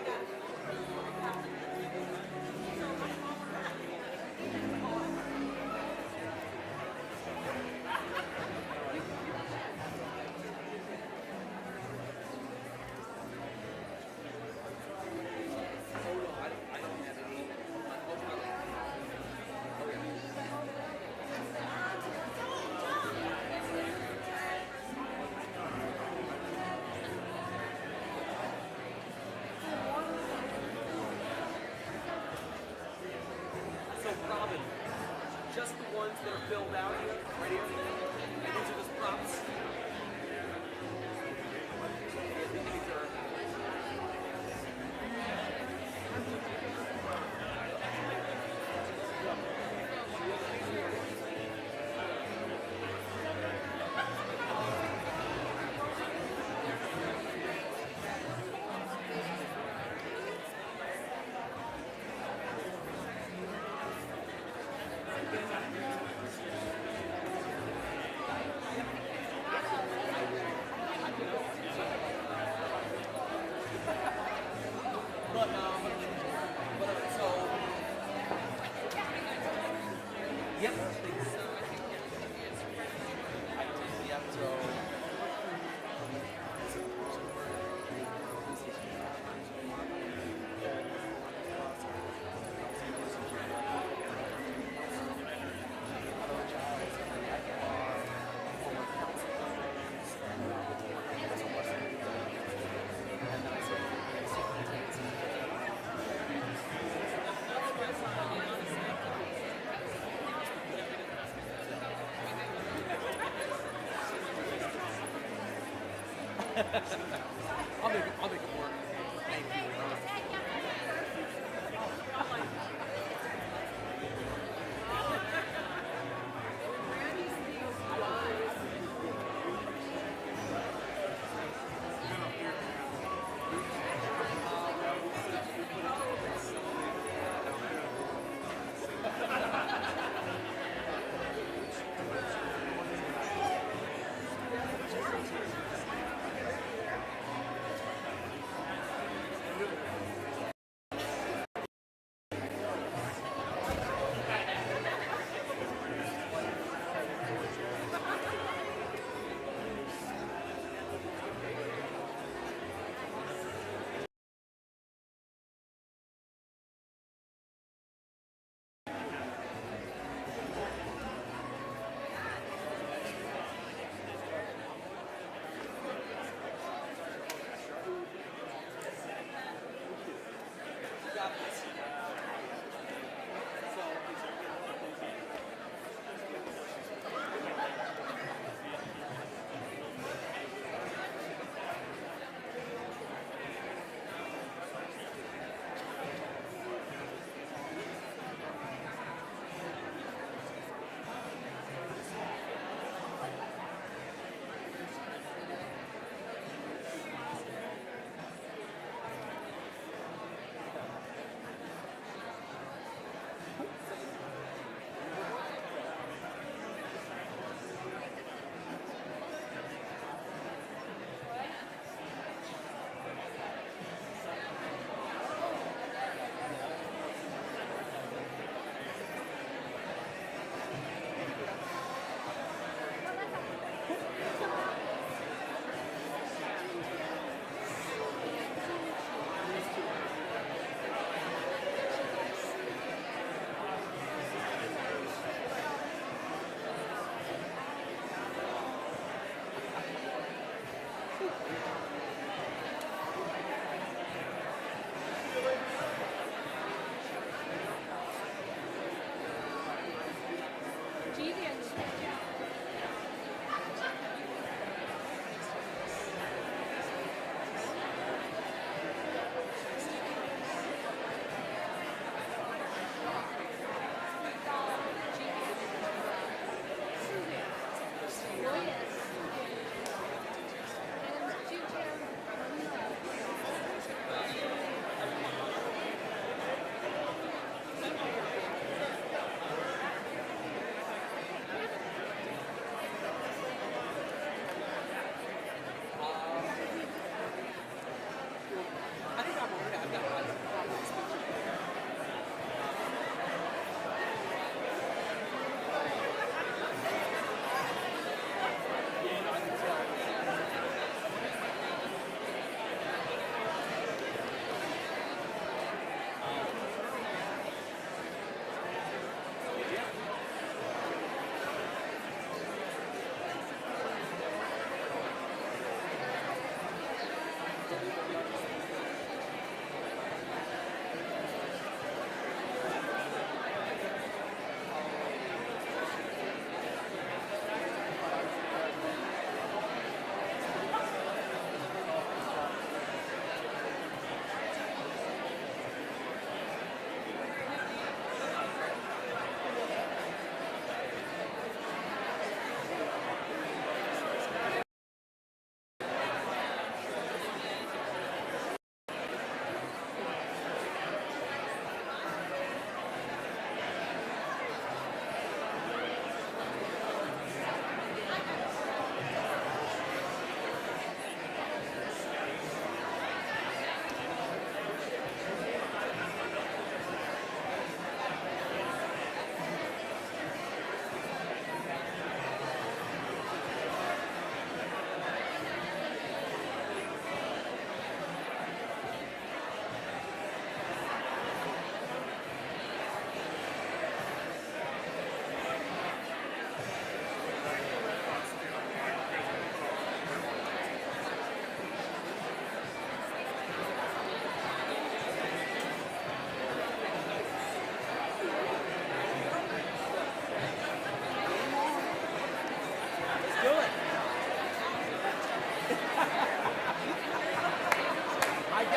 So Robin, just the ones that are filled out here, right here. These are just props. These are so yep. I'll make it work. Thank you.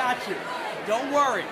got you. Don't worry.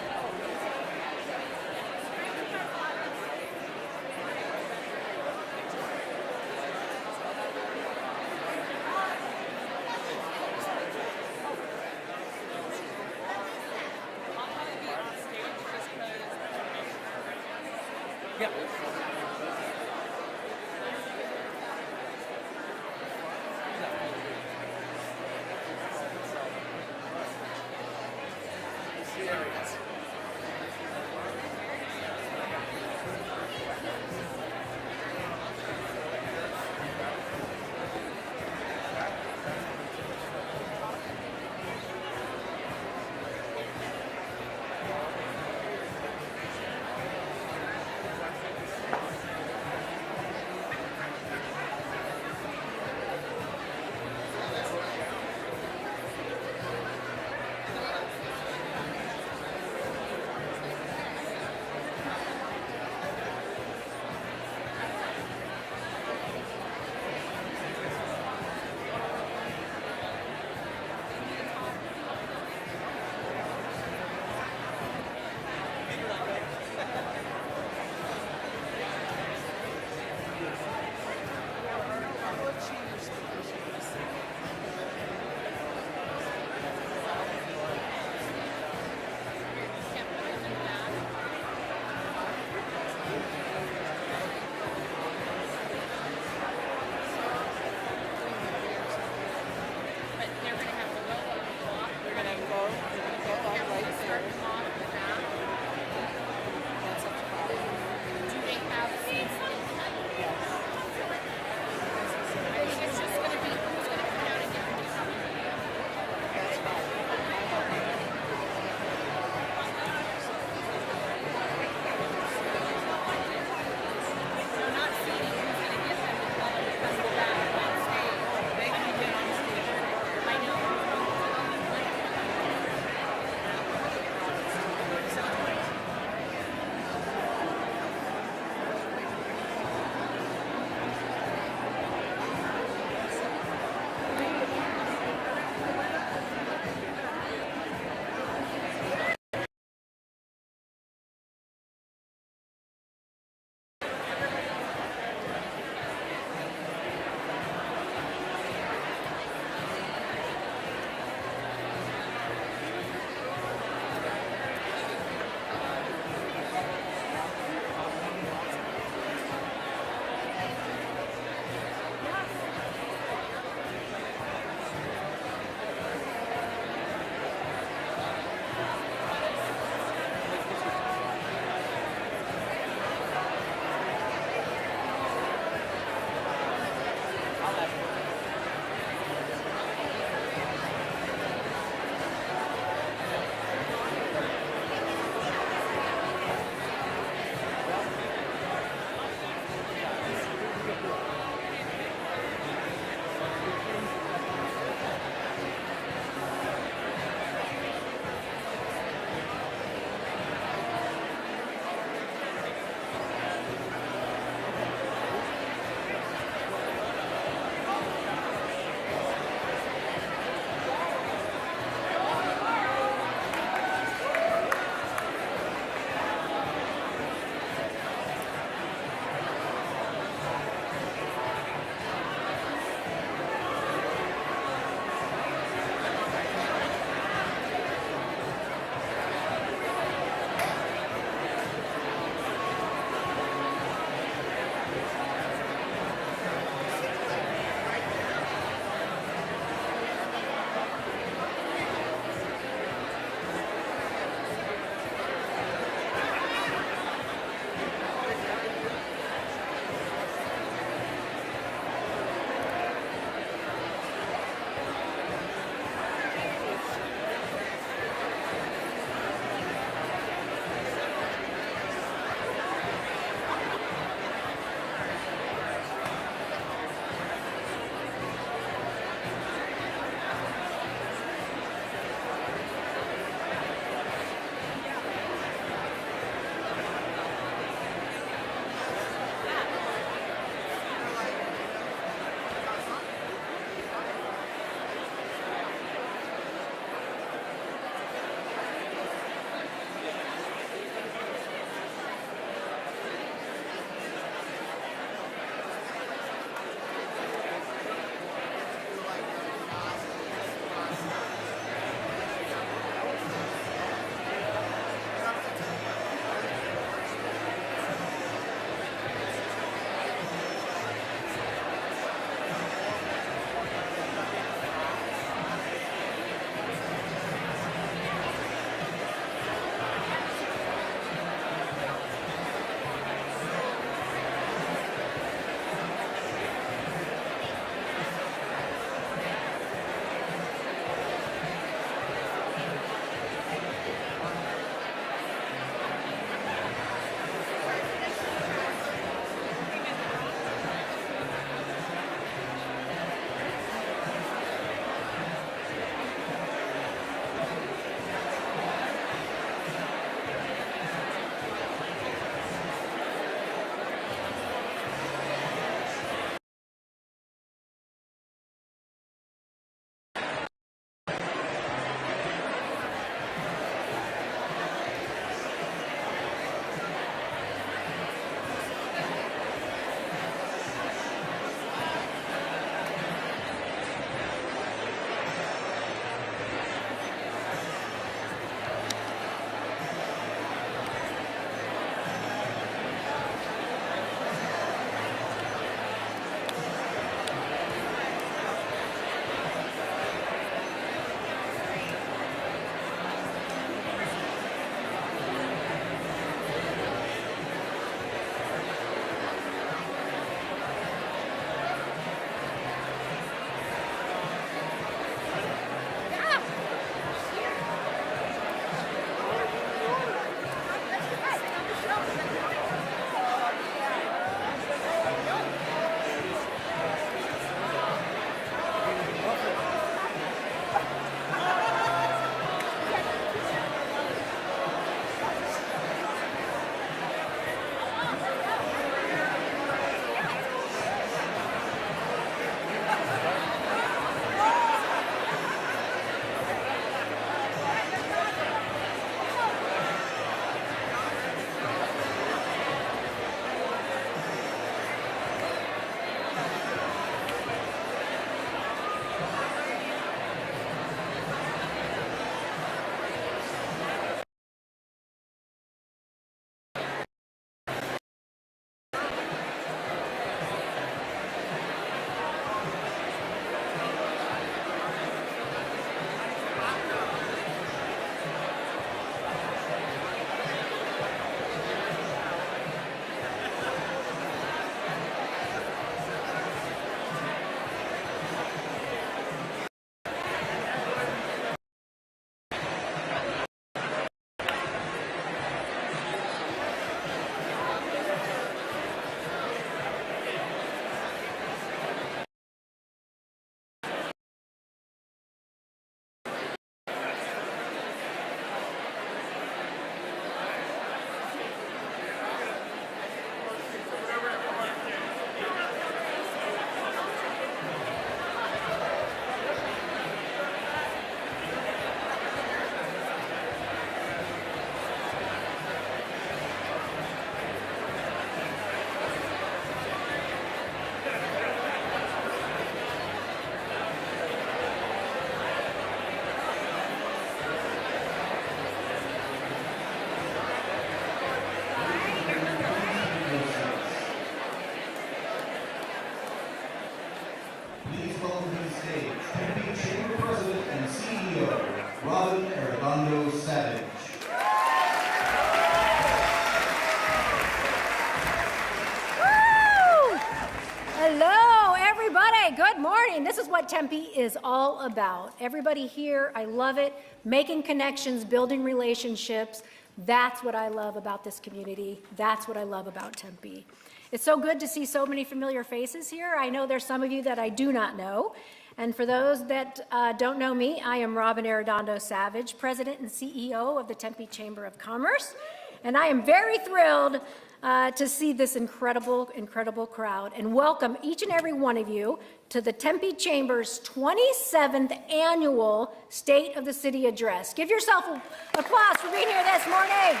morning. This is what Tempe is all about. Everybody here, I love it. Making connections, building relationships. That's what I love about this community. That's what I love about Tempe. It's so good to see so many familiar faces here. I know there's some of you that I do not know. And for those that don't know me, I am Robin Arredondo Savage, President and CEO of the Tempe Chamber of Commerce. And I am very thrilled to see this incredible, incredible crowd and welcome each and every one of you to the Tempe Chamber's 27th Annual State of the City Address. Give yourself an applause for being here this morning.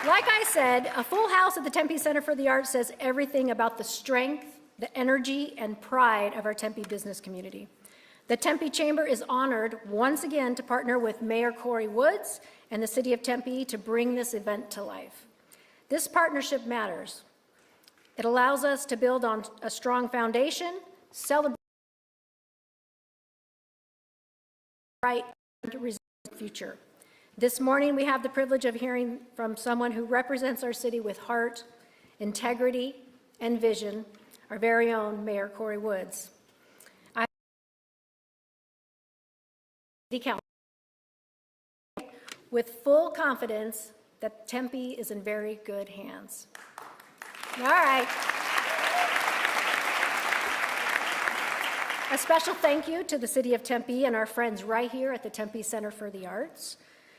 Like I said, a full house at the Tempe Center for the Arts says everything about the strength, the energy, and pride of our Tempe business community. The Tempe Chamber is honored once again to partner with Mayor Corey Woods and the City of Tempe to bring this event to life. This partnership matters. It allows us to build on a strong foundation, celebrate bright and resilient future. This morning, we have the privilege of hearing from someone who represents our city with heart, integrity, and vision, our very own Mayor Corey Woods. With full confidence that Tempe is in very good hands. All right. A special thank you to the City of Tempe and our friends right here at the Tempe Center for the Arts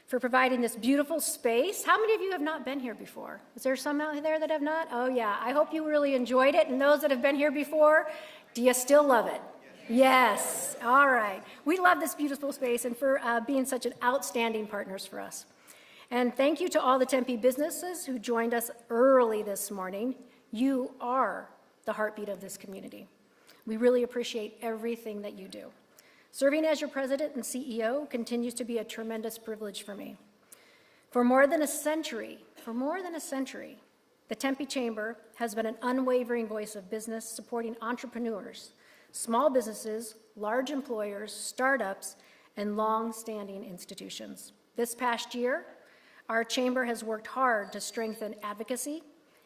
for providing this beautiful space. How many of you have not been here before? Is there some out there that have not? Oh yeah, I hope you really enjoyed it. And those that have been here before, do you still love it? Yes. All right. We love this beautiful space and for being such an outstanding partners for us. And thank you to all the Tempe businesses who joined us early this morning. You are the heartbeat of this community. We really appreciate everything that you do. Serving as your president and CEO continues to be a tremendous privilege for me. For more than a century, the Tempe Chamber has been an unwavering voice of business supporting entrepreneurs, small businesses, large employers, startups, and long-standing institutions. This past year, our chamber has worked hard to strengthen advocacy,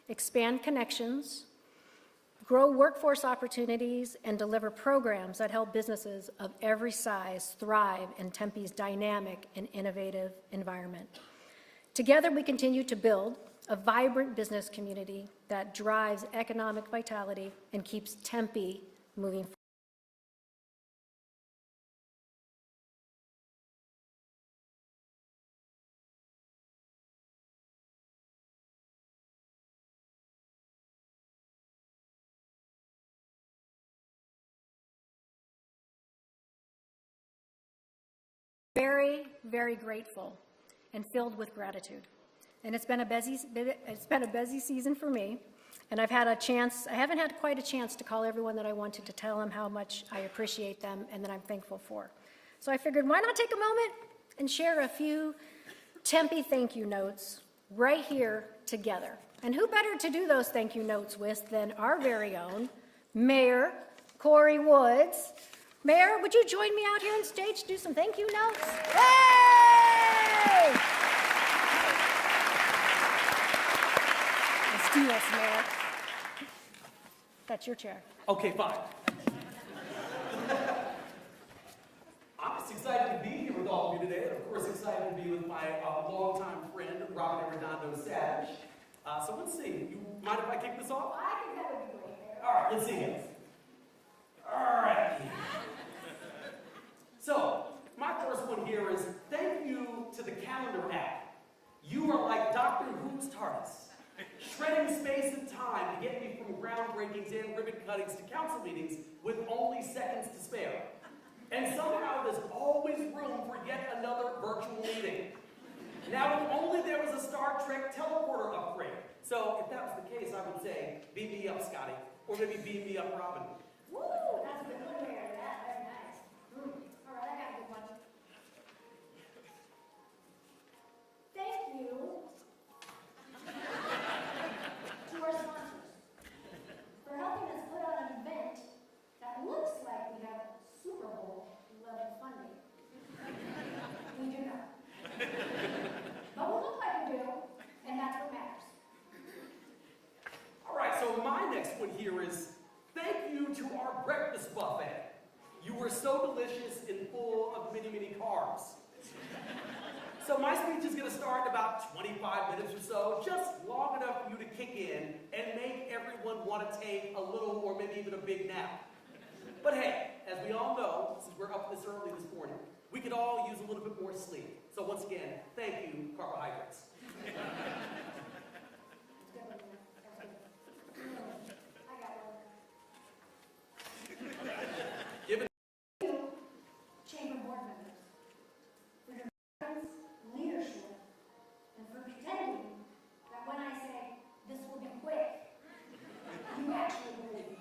expand connections, grow workforce opportunities, and deliver programs that help businesses of every size thrive in Tempe's dynamic and innovative environment. Together, we continue to build a vibrant business community that drives economic vitality and keeps Tempe moving forward. Very, very grateful and filled with gratitude. And it's been a busy season for me. And I haven't had quite a chance to call everyone that I wanted to tell them how much I appreciate them and that I'm thankful for. So I figured, why not take a moment and share a few Tempe thank you notes right here together. And who better to do those thank you notes with than our very own Mayor Corey Woods. Mayor, would you join me out here on stage to do some thank you notes? Hey! Let's do this, Mayor. That's your chair. Okay, fine. I'm just excited to be here with all of you today, and of course excited to be with my longtime friend, Robin Arredondo Savage. So let's see. You mind if I kick this off? I think that would be great, Mayor. All right, let's see it. All right. So, my first one here is thank you to the Calendar app. You are like Dr. Who's TARDIS, shredding space and time to get me from groundbreakings and ribbon cuttings to council meetings with only seconds to spare. And somehow there's always room for yet another virtual meeting. Now, if only there was a Star Trek teleporter upgrade. So, if that was the case, I would say, beam me up, Scotty. Or maybe beam me up, Robin. Woo, that's a good one, Mayor. That's very nice. All right, I got a good one. Thank you to our sponsors for helping us put on an event that looks like we have Super Bowl level funding. We do not. But we look like we do, and that's what matters. All right, so my next one here is our breakfast buffet. You were so delicious and full of many, many carbs. So my speech is going to start in about 25 minutes or so, just long enough for you to kick in and make everyone want to take a little or maybe even a big nap. But hey, as we all know, since we're up this early this morning, we could all use a little bit more sleep. So once again, thank you, carbohydrates. Given Chamber board members, for your guidance, leadership, and for pretending that when I say this will be quick, you actually believe.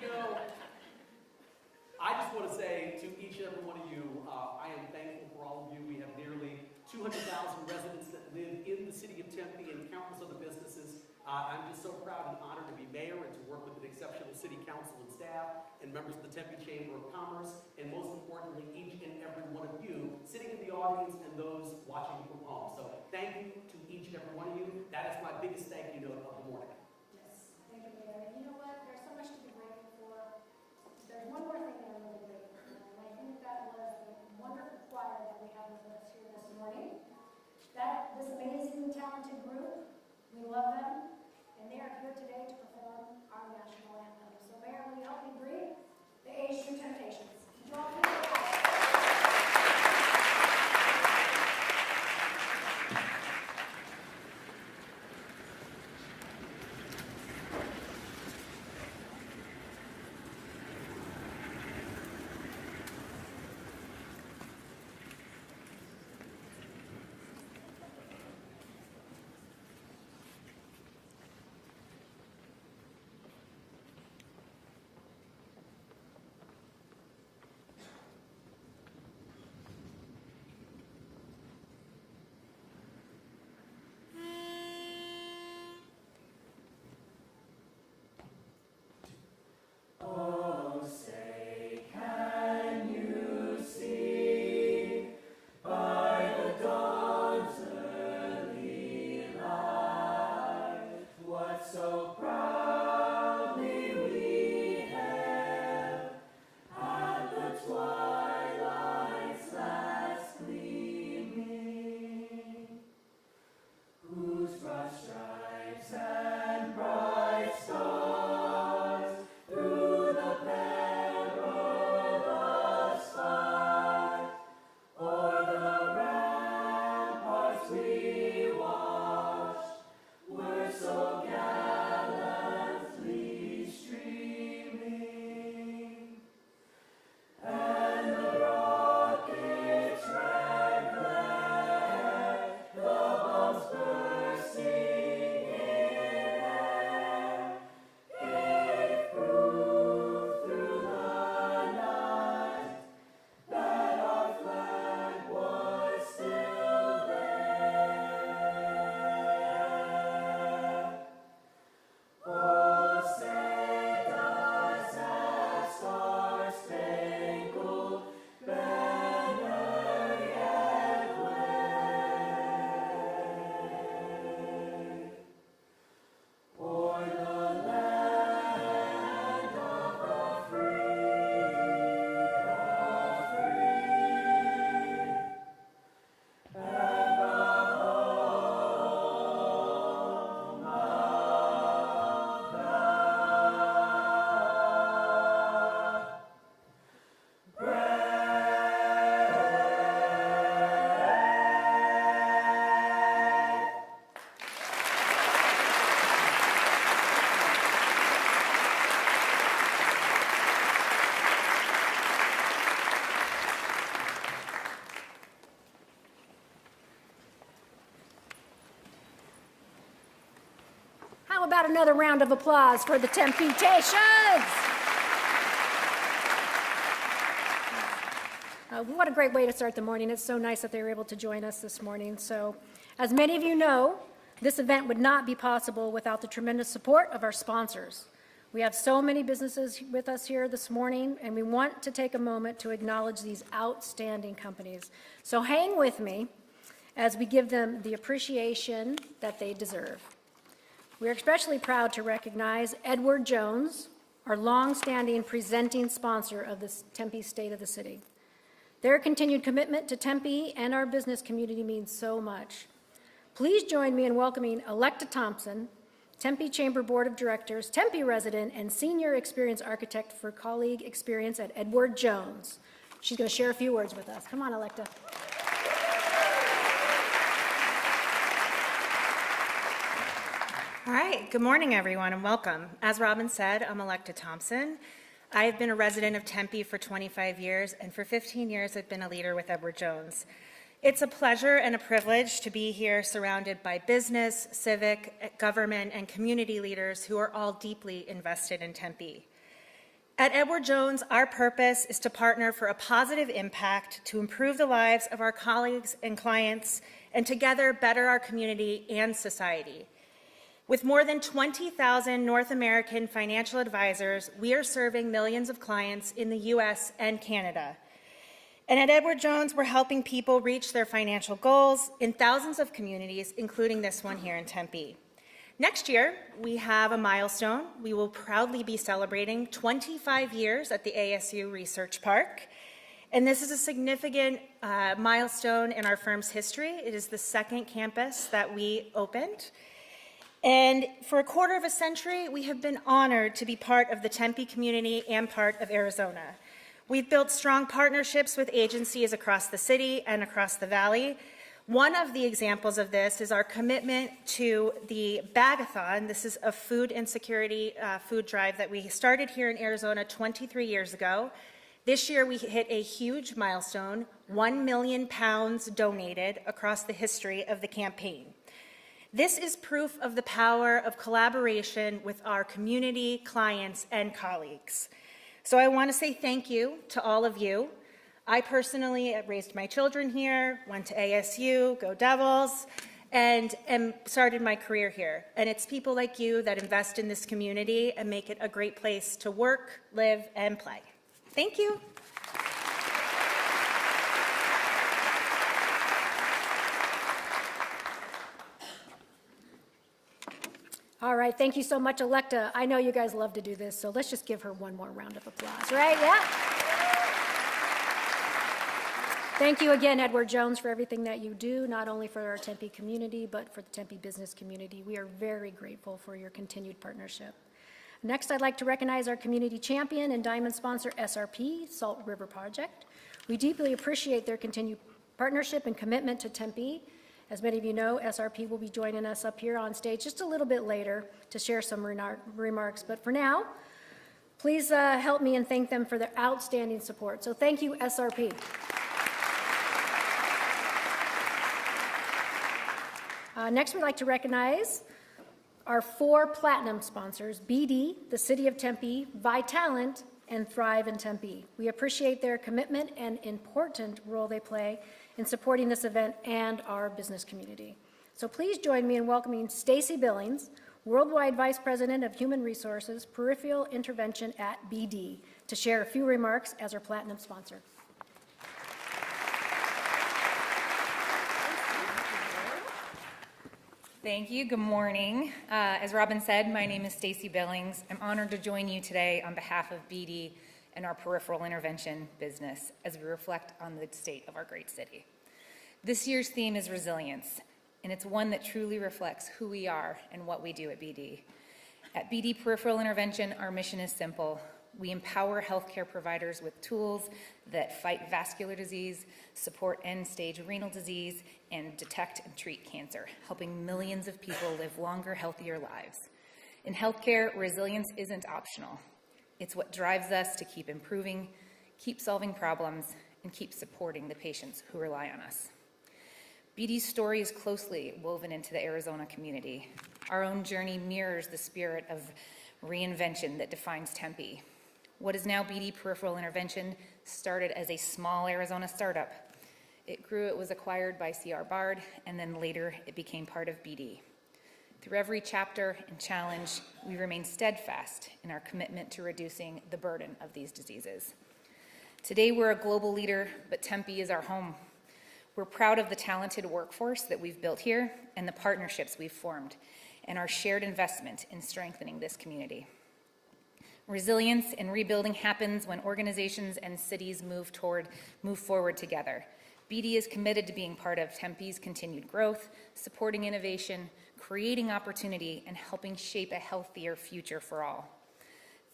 You know, I just want to say to each and every one of you, I am thankful for all of you. We have nearly 200,000 residents that live in the city of Tempe and countless other businesses. I'm just so proud and honored to be mayor and to work with an exceptional city council and staff and members of the Tempe Chamber of Commerce, and most importantly, each and every one of you sitting in the audience and those watching from home. So thank you to each and every one of you. That is my biggest thank you note of the morning. Yes, thank you, Mayor. And you know what? There's so much to be grateful for. There's one more thing that I'm really grateful for, and I think that was the wonderful choir that we have with us here this morning. This amazing, talented group, we love them, and they are here today to perform our national anthem. So, Mayor, will you help me greet the Age Through Temptations? Would you all please rise? How about another round of applause for the Temptations? What a great way to start the morning. It's so nice that they were able to join us this morning. So, as many of you know, this event would not be possible without the tremendous support of our sponsors. We have so many businesses with us here this morning, and we want to take a moment to acknowledge these outstanding companies. So hang with me as we give them the appreciation that they deserve. We are especially proud to recognize Edward Jones, our long-standing presenting sponsor of the Tempe State of the City. Their continued commitment to Tempe and our business community means so much. Please join me in welcoming Electa Thompson, Tempe Chamber Board of Directors, Tempe resident, and Senior Experience Architect for Colleague Experience at Edward Jones. She's going to share a few words with us. Come on, Electa. All right, good morning, everyone, and welcome. As Robin said, I'm Electa Thompson. I've been a resident of Tempe for 25 years, and for 15 years, I've been a leader with Edward Jones. It's a pleasure and a privilege to be here surrounded by business, civic, government, and community leaders who are all deeply invested in Tempe. At Edward Jones, our purpose is to partner for a positive impact to improve the lives of our colleagues and clients, and together better our community and society. With more than 20,000 North American financial advisors, we are serving millions of clients in the US and Canada. And at Edward Jones, we're helping people reach their financial goals in thousands of communities, including this one here in Tempe. Next year, we have a milestone. We will proudly be celebrating 25 years at the ASU Research Park. And this is a significant milestone in our firm's history. It is the second campus that we opened. And for a quarter of a century, we have been honored to be part of the Tempe community and part of Arizona. We've built strong partnerships with agencies across the city and across the valley. One of the examples of this is our commitment to the Bag-a-thon. This is a food insecurity food drive that we started here in Arizona 23 years ago. This year we hit a huge milestone, 1 million pounds donated across the history of the campaign. This is proof of the power of collaboration with our community, clients, and colleagues. So I want to say thank you to all of you. I personally raised my children here, went to ASU, go Devils, and started my career here. And it's people like you that invest in this community and make it a great place to work, live, and play. Thank you. All right, thank you so much, Electa. I know you guys love to do this, so let's just give her one more round of applause, right? Yeah. Thank you again, Edward Jones, for everything that you do, not only for our Tempe community, but for the Tempe business community. We are very grateful for your continued partnership. Next, I'd like to recognize our community champion and diamond sponsor, SRP, Salt River Project. We deeply appreciate their continued partnership and commitment to Tempe. As many of you know, SRP will be joining us up here on stage just a little bit later to share some remarks. But for now, please help me and thank them for their outstanding support. So thank you, SRP. Next, we'd like to recognize our 4 platinum sponsors, BD, the City of Tempe, Vitalent, and Thrive in Tempe. We appreciate their commitment and important role they play in supporting this event and our business community. So please join me in welcoming Stacy Billings, Worldwide Vice President of Human Resources, Peripheral Intervention at BD, to share a few remarks as our platinum sponsor. Thank you. Good morning. As Robin said, my name is Stacy Billings. I'm honored to join you today on behalf of BD and our peripheral intervention business as we reflect on the state of our great city. This year's theme is resilience, and it's one that truly reflects who we are and what we do at BD. At BD Peripheral Intervention, our mission is simple. We empower healthcare providers with tools that fight vascular disease, support end-stage renal disease, and detect and treat cancer, helping millions of people live longer, healthier lives. In healthcare, resilience isn't optional. It's what drives us to keep improving, keep solving problems, and keep supporting the patients who rely on us. BD's story is closely woven into the Arizona community. Our own journey mirrors the spirit of reinvention that defines Tempe. What is now BD Peripheral Intervention started as a small Arizona startup. It grew, it was acquired by C.R. Bard, and then later it became part of BD. Through every chapter and challenge, we remain steadfast in our commitment to reducing the burden of these diseases. Today, we're a global leader, but Tempe is our home. We're proud of the talented workforce that we've built here and the partnerships we've formed. and our shared investment in strengthening this community. Resilience and rebuilding happens when organizations and cities move forward together. BD is committed to being part of Tempe's continued growth, supporting innovation, creating opportunity, and helping shape a healthier future for all.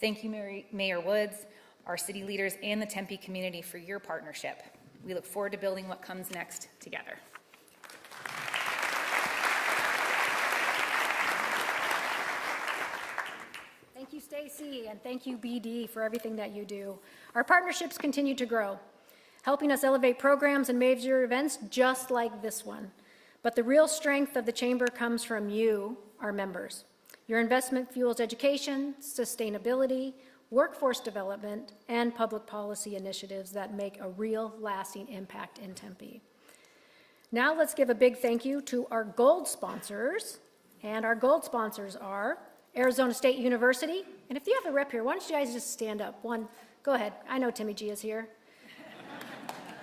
Thank you, Mayor Woods, our city leaders, and the Tempe community for your partnership. We look forward to building what comes next together. Thank you, Stacy, and thank you, BD, for everything that you do. Our partnerships continue to grow, helping us elevate programs and major events just like this one. But the real strength of the Chamber comes from you, our members. Your investment fuels education, sustainability, workforce development, and public policy initiatives that make a real lasting impact in Tempe. Now let's give a big thank you to our gold sponsors. And our gold sponsors are Arizona State University. And if you have a rep here, why don't you guys just stand up? Go ahead. I know Timmy G is here.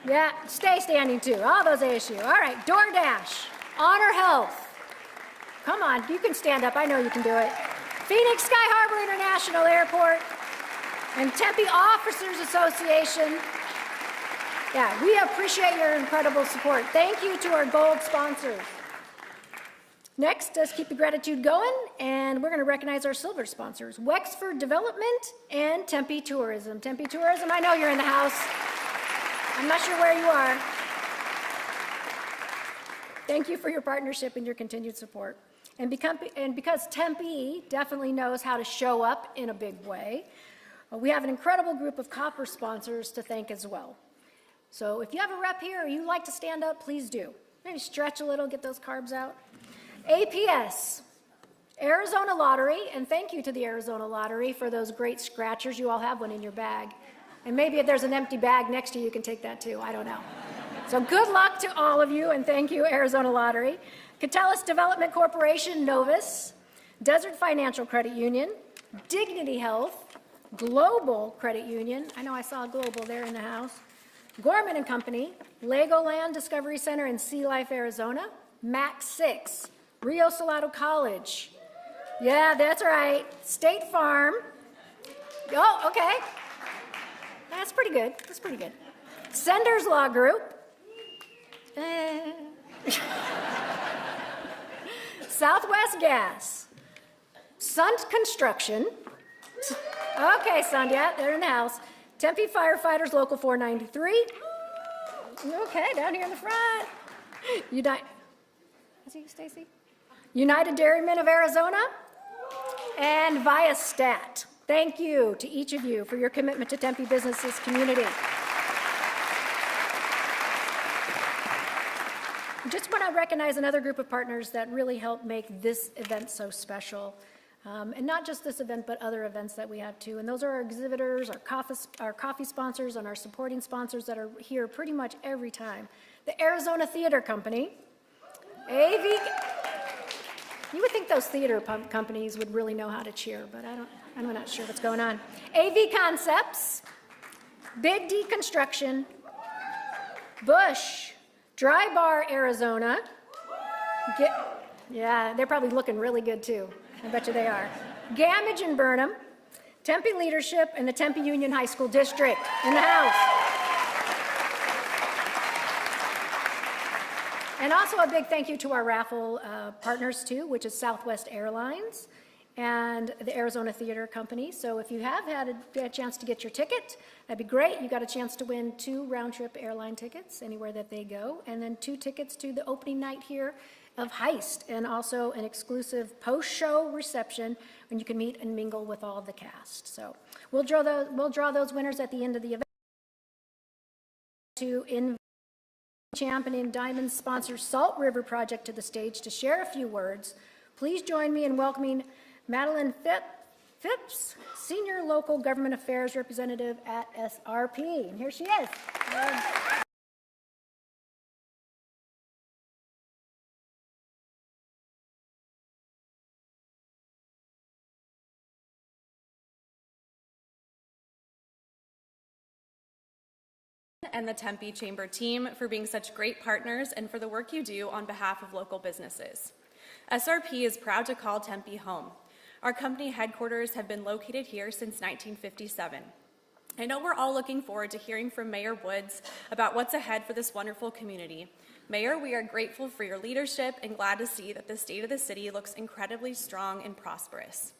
Yeah, stay standing too. All those ASU. All right, DoorDash, Honor Health. Come on, you can stand up. I know you can do it. Phoenix Sky Harbor International Airport and Tempe Officers Association. Yeah, we appreciate your incredible support. Thank you to our gold sponsors. Next, let's keep the gratitude going, and we're going to recognize our silver sponsors, Wexford Development and Tempe Tourism. Tempe Tourism, I know you're in the house. I'm not sure where you are. Thank you for your partnership and your continued support. And because Tempe definitely knows how to show up in a big way, we have an incredible group of copper sponsors to thank as well. So if you have a rep here or you like to stand up, please do. Maybe stretch a little, get those carbs out. APS, Arizona Lottery, and thank you to the Arizona Lottery for those great scratchers. You all have one in your bag. And maybe if there's an empty bag next to you, you can take that too. I don't know. So good luck to all of you, and thank you, Arizona Lottery. Catalyst Development Corporation, Novus, Desert Financial Credit Union, Dignity Health, Global Credit Union. I know I saw Global there in the house. Gorman and Company, Legoland Discovery Center in Sea Life, Arizona, Max 6, Rio Salado College. Yeah, that's right. State Farm. Oh, okay. That's pretty good. That's pretty good. Senders Law Group. Southwest Gas. Sun Construction. Okay, Sun, yeah, they're in the house. Tempe Firefighters Local 493. Okay, down here in the front. Stacy? United Dairymen of Arizona. And Viastat. Thank you to each of you for your commitment to Tempe businesses community. I just want to recognize another group of partners that really helped make this event so special. And not just this event, but other events that we have too. And those are our exhibitors, our coffee sponsors, and our supporting sponsors that are here pretty much every time. The Arizona Theater Company, AV. You would think those theater companies would really know how to cheer, but I'm not sure what's going on. AV Concepts, Big D Construction, Bush, Dry Bar Arizona. Yeah, they're probably looking really good too. I bet you they are. Gamage and Burnham, Tempe Leadership, and the Tempe Union High School District in the house. And also a big thank you to our raffle partners too, which is Southwest Airlines and the Arizona Theater Company. So if you have had a chance to get your ticket, that'd be great. You got a chance to win 2 round-trip airline tickets anywhere that they go, and then 2 tickets to the opening night here of Heist, and also an exclusive post-show reception when you can meet and mingle with all of the cast. So we'll draw those winners at the end of the event. To invite Champion and Diamond sponsor Salt River Project to the stage to share a few words. Please join me in welcoming Madeline Phipps, Senior Local Government Affairs Representative at SRP. And here she is. And the Tempe Chamber team for being such great partners and for the work you do on behalf of local businesses. SRP is proud to call Tempe home. Our company headquarters have been located here since 1957. I know we're all looking forward to hearing from Mayor Woods about what's ahead for this wonderful community. Mayor, we are grateful for your leadership and glad to see that the state of the city looks incredibly strong and prosperous.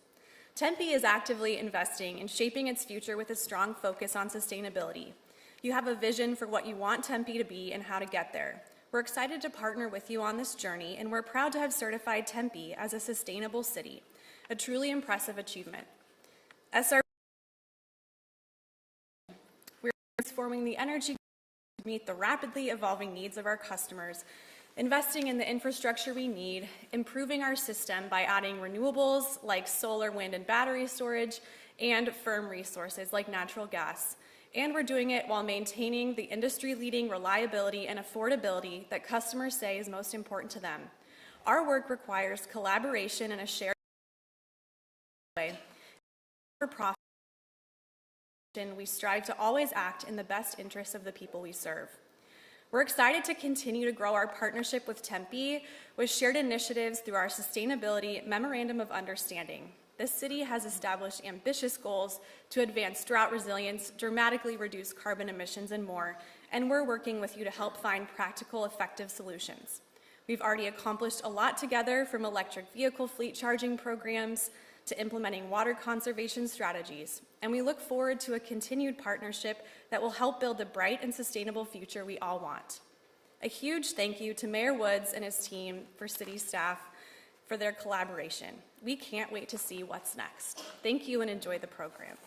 Tempe is actively investing in shaping its future with a strong focus on sustainability. You have a vision for what you want Tempe to be and how to get there. We're excited to partner with you on this journey, and we're proud to have certified Tempe as a sustainable city, a truly impressive achievement. SRP, we're transforming the energy to meet the rapidly evolving needs of our customers, investing in the infrastructure we need, improving our system by adding renewables like solar, wind, and battery storage, and firm resources like natural gas. And we're doing it while maintaining the industry-leading reliability and affordability that customers say is most important to them. Our work requires collaboration and a shared way. For profit, we strive to always act in the best interests of the people we serve. We're excited to continue to grow our partnership with Tempe with shared initiatives through our Sustainability Memorandum of Understanding. This city has established ambitious goals to advance drought resilience, dramatically reduce carbon emissions, and more, and we're working with you to help find practical, effective solutions. We've already accomplished a lot together, from electric vehicle fleet charging programs to implementing water conservation strategies, and we look forward to a continued partnership that will help build the bright and sustainable future we all want. A huge thank you to Mayor Woods and his team, for city staff, for their collaboration. We can't wait to see what's next. Thank you and enjoy the program.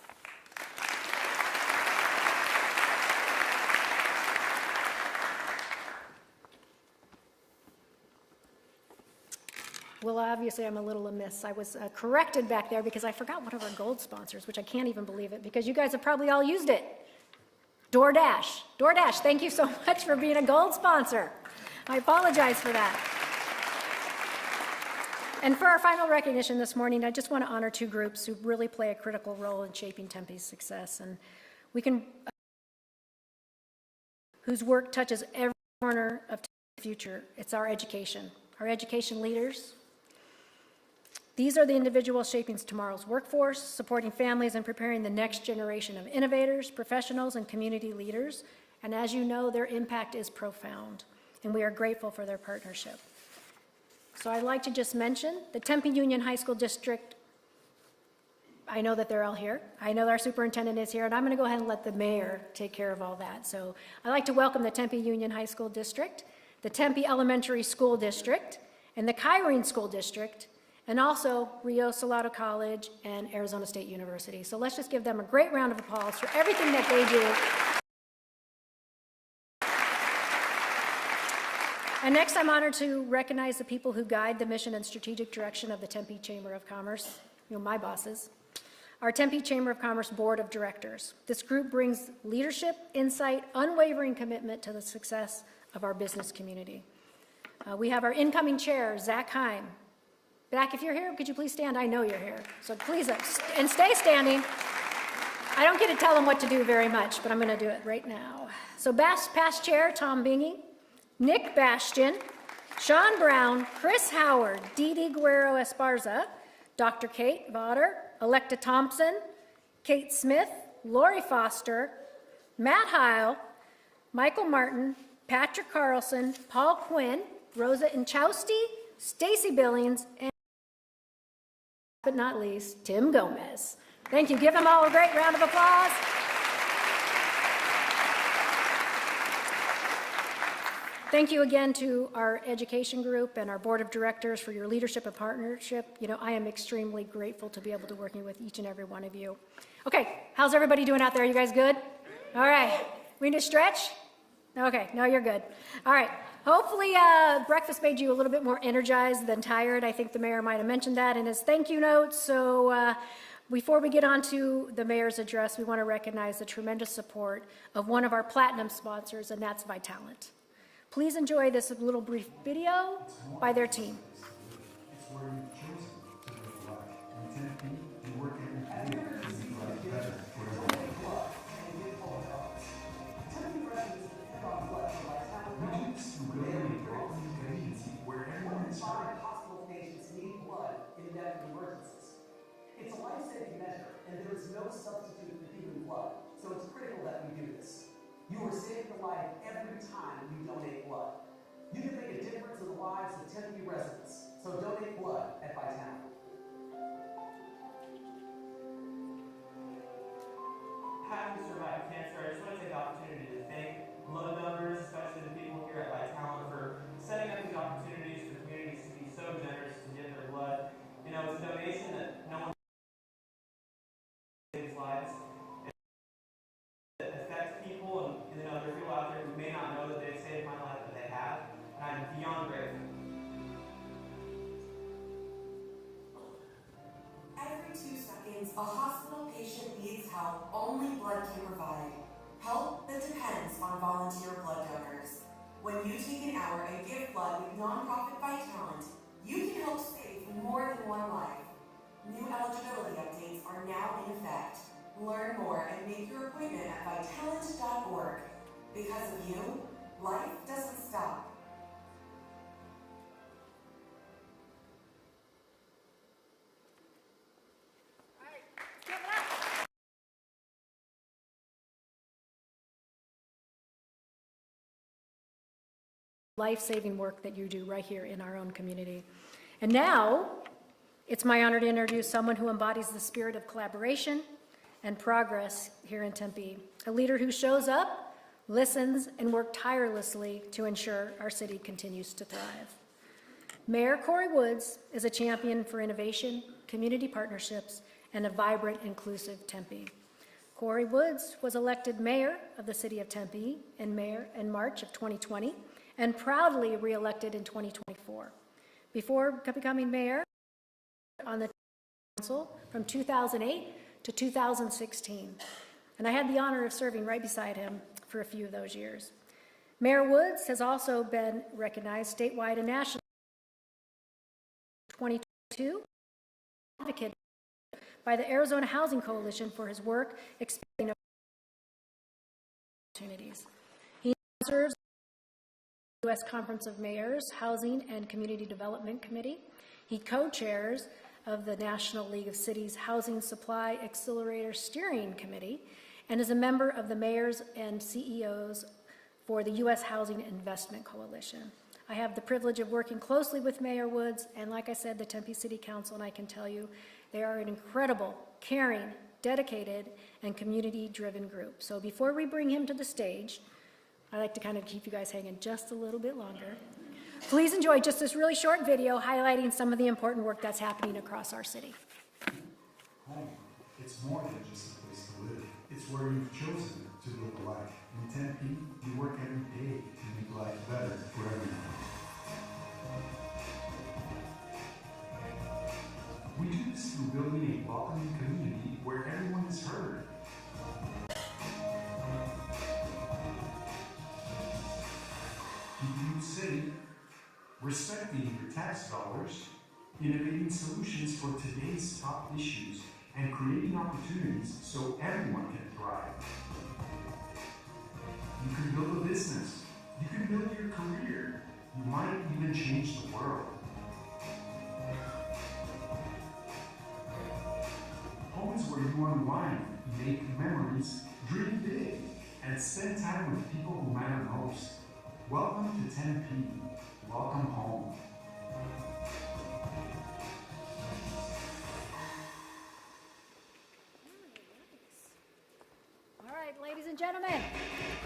Well, obviously, I'm a little amiss. I was corrected back there because I forgot one of our gold sponsors, which I can't even believe it, because you guys have probably all used it. DoorDash. DoorDash, thank you so much for being a gold sponsor. I apologize for that. And for our final recognition this morning, I just want to honor two groups who really play a critical role in shaping Tempe's success, and whose work touches every corner of Tempe's future. It's our education leaders. These are the individuals shaping tomorrow's workforce, supporting families and preparing the next generation of innovators, professionals, and community leaders. And as you know, their impact is profound, and we are grateful for their partnership. So I'd like to just mention the Tempe Union High School District. I know that they're all here. I know our superintendent is here, and I'm going to go ahead and let the mayor take care of all that. So I'd like to welcome the Tempe Union High School District, the Tempe Elementary School District, and the Kyrene School District, and also Rio Salado College and Arizona State University. So let's just give them a great round of applause for everything that they do. And next, I'm honored to recognize the people who guide the mission and strategic direction of the Tempe Chamber of Commerce, my bosses, our Tempe Chamber of Commerce Board of Directors. This group brings leadership, insight, unwavering commitment to the success of our business community. We have our incoming chair, Zach Heim. Zach, if you're here, could you please stand? I know you're here, so please, and stay standing. I don't get to tell them what to do very much, but I'm going to do it right now. So past chair, Tom Bingy, Nick Bastian, Sean Brown, Chris Howard, Dee Dee Guerrero Esparza, Dr. Kate Vodder, Electa Thompson, Kate Smith, Lori Foster, Matt Heil, Michael Martin, Patrick Carlson, Paul Quinn, Rosa Inchausti, Stacy Billings, and but not least, Tim Gomez. Thank you. Give them all a great round of applause. Thank you again to our education group and our board of directors for your leadership and partnership. I am extremely grateful to be able to working with each and every one of you. Okay, how's everybody doing out there? You guys good? All right, we need to stretch? Okay, no, you're good. All right, hopefully breakfast made you a little bit more energized than tired. I think the mayor might have mentioned that in his thank you notes. So before we get on to the mayor's address, we want to recognize the tremendous support of one of our platinum sponsors, and that's Vitalent. Please enjoy this little brief video by their team. It's where you've chosen to live life. In Tempe, you work every day to make life better for everyone. We do this through building a growing community where everyone is heard. and there is no substitute for human blood, so it's critical that we do this. You are saving a life every time you donate blood. You can make a difference in the lives of Tempe residents, so donate blood at Vitality. Having survived cancer, I just want to take the opportunity to thank blood donors, especially the people here at Vitality, for setting up these opportunities for communities to be so generous to give their blood. You know, it's a donation that no one saves lives. It affects people, and you know, there are people out there who may not know that they've saved my life, but they have, and I'm beyond grateful. Every 2 seconds, a hospital patient needs help only blood can provide. Help that depends on volunteer blood donors. When you take an hour and give blood with nonprofit Vitality, you can help save more than one life. New eligibility updates are now in effect. Learn more and make your appointment at vitalent.org. Because of you, life doesn't stop. Life-saving work that you do right here in our own community. And now, it's my honor to introduce someone who embodies the spirit of collaboration and progress here in Tempe, a leader who shows up, listens, and works tirelessly to ensure our city continues to thrive. Mayor Corey Woods is a champion for innovation, community partnerships, and a vibrant, inclusive Tempe. Corey Woods was elected mayor of the city of Tempe in March of 2020, and proudly re-elected in 2024. Before becoming mayor on the council from 2008 to 2016. And I had the honor of serving right beside him for a few of those years. Mayor Woods has also been recognized statewide and nationally. 2022, advocate by the Arizona Housing Coalition for his work expanding opportunities. He serves U.S. Conference of Mayors, Housing and Community Development Committee. He co-chairs of the National League of Cities Housing Supply Accelerator Steering Committee and is a member of the Mayors and CEOs for the U.S. Housing Investment Coalition. I have the privilege of working closely with Mayor Woods and, like I said, the Tempe City Council, and I can tell you they are an incredible, caring, dedicated, and community-driven group. So before we bring him to the stage, I like to kind of keep you guys hanging just a little bit longer. Please enjoy just this really short video highlighting some of the important work that's happening across our city. Home, it's more than just a place to live. It's where you've chosen to build a life. In Tempe, you work every day to make life better for everyone. We do this through building a welcoming community where everyone is heard. Keeping you safe, respecting your tax dollars, innovating solutions for today's top issues, and creating opportunities so everyone can thrive. You can build a business, you can build your career, you might even change the world. Home is where you unwind, make memories, dream big, and spend time with people who matter most. Welcome to Tempe. Welcome home. All right, ladies and gentlemen,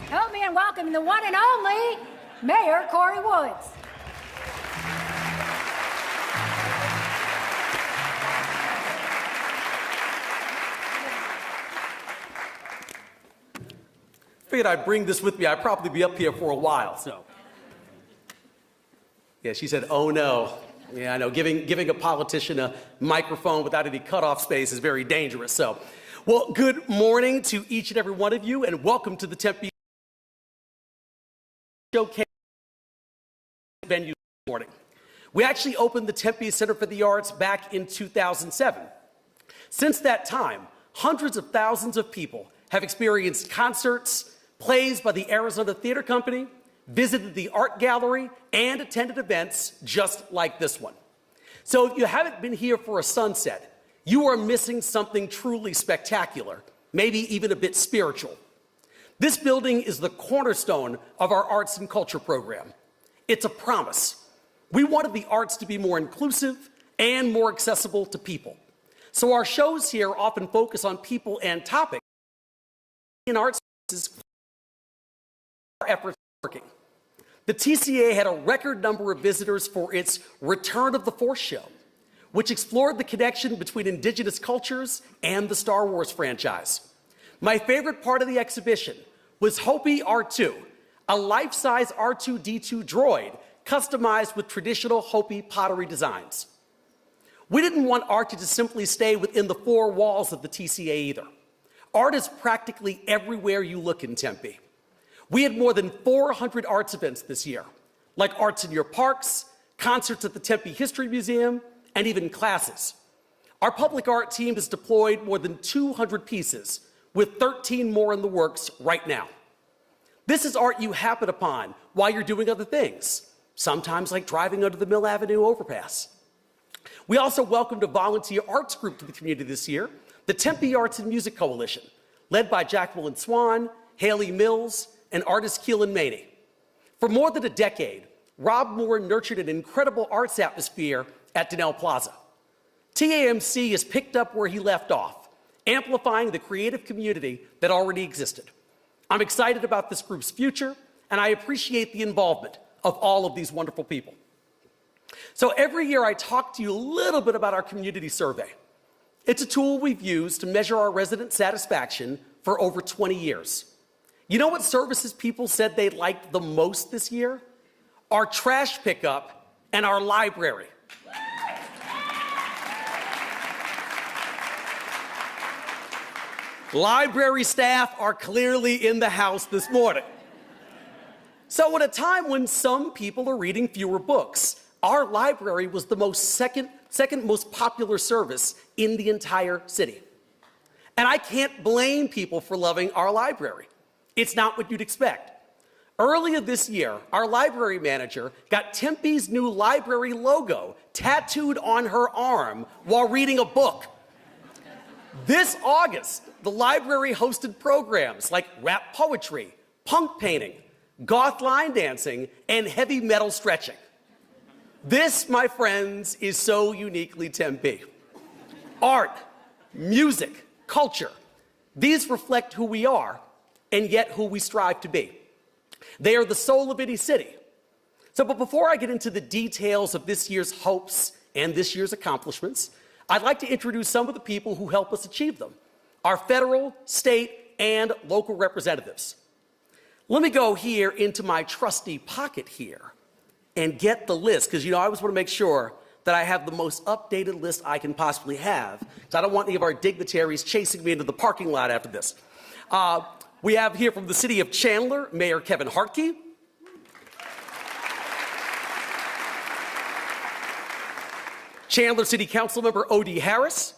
help me in welcoming the one and only Mayor Corey Woods. Figured I'd bring this with me. I'd probably be up here for a while, so. Yeah, she said, oh no. Yeah, I know, giving a politician a microphone without any cutoff space is very dangerous, so. Well, good morning to each and every one of you, and welcome to the Tempe Showcase venue this morning. We actually opened the Tempe Center for the Arts back in 2007. Since that time, hundreds of thousands of people have experienced concerts, plays by the Arizona Theater Company, visited the art gallery, and attended events just like this one. So if you haven't been here for a sunset, you are missing something truly spectacular, maybe even a bit spiritual. This building is the cornerstone of our arts and culture program. It's a promise. We wanted the arts to be more inclusive and more accessible to people. So our shows here often focus on people and topics. In arts, our efforts are working. The TCA had a record number of visitors for its Return of the Force show, which explored the connection between indigenous cultures and the Star Wars franchise. My favorite part of the exhibition was Hopi R2, a life-size R2-D2 droid customized with traditional Hopi pottery designs. We didn't want art to just simply stay within the four walls of the TCA either. Art is practically everywhere you look in Tempe. We had more than 400 arts events this year, like Arts in Your Parks, concerts at the Tempe History Museum, and even classes. Our public art team has deployed more than 200 pieces, with 13 more in the works right now. This is art you happen upon while you're doing other things, sometimes like driving under the Mill Avenue overpass. We also welcomed a volunteer arts group to the community this year, the Tempe Arts and Music Coalition, led by Jacqueline Swan, Haley Mills, and artist Keelan Maney. For more than a decade, Rob Moore nurtured an incredible arts atmosphere at Donnell Plaza. TAMC has picked up where he left off, amplifying the creative community that already existed. I'm excited about this group's future, and I appreciate the involvement of all of these wonderful people. So every year I talk to you a little bit about our community survey. It's a tool we've used to measure our resident satisfaction for over 20 years. You know what services people said they liked the most this year? Our trash pickup and our library. Library staff are clearly in the house this morning. So at a time when some people are reading fewer books, our library was the second most popular service in the entire city. And I can't blame people for loving our library. It's not what you'd expect. Earlier this year, our library manager got Tempe's new library logo tattooed on her arm while reading a book. This August, the library hosted programs like rap poetry, punk painting, goth line dancing, and heavy metal stretching. This, my friends, is so uniquely Tempe. Art, music, culture, these reflect who we are and yet who we strive to be. They are the soul of any city. But before I get into the details of this year's hopes and this year's accomplishments, I'd like to introduce some of the people who help us achieve them, our federal, state, and local representatives. Let me go here into my trusty pocket here and get the list, because I always want to make sure that I have the most updated list I can possibly have, because I don't want any of our dignitaries chasing me into the parking lot after this. We have here from the city of Chandler, Mayor Kevin Hartke. Chandler City Council Member O.D. Harris.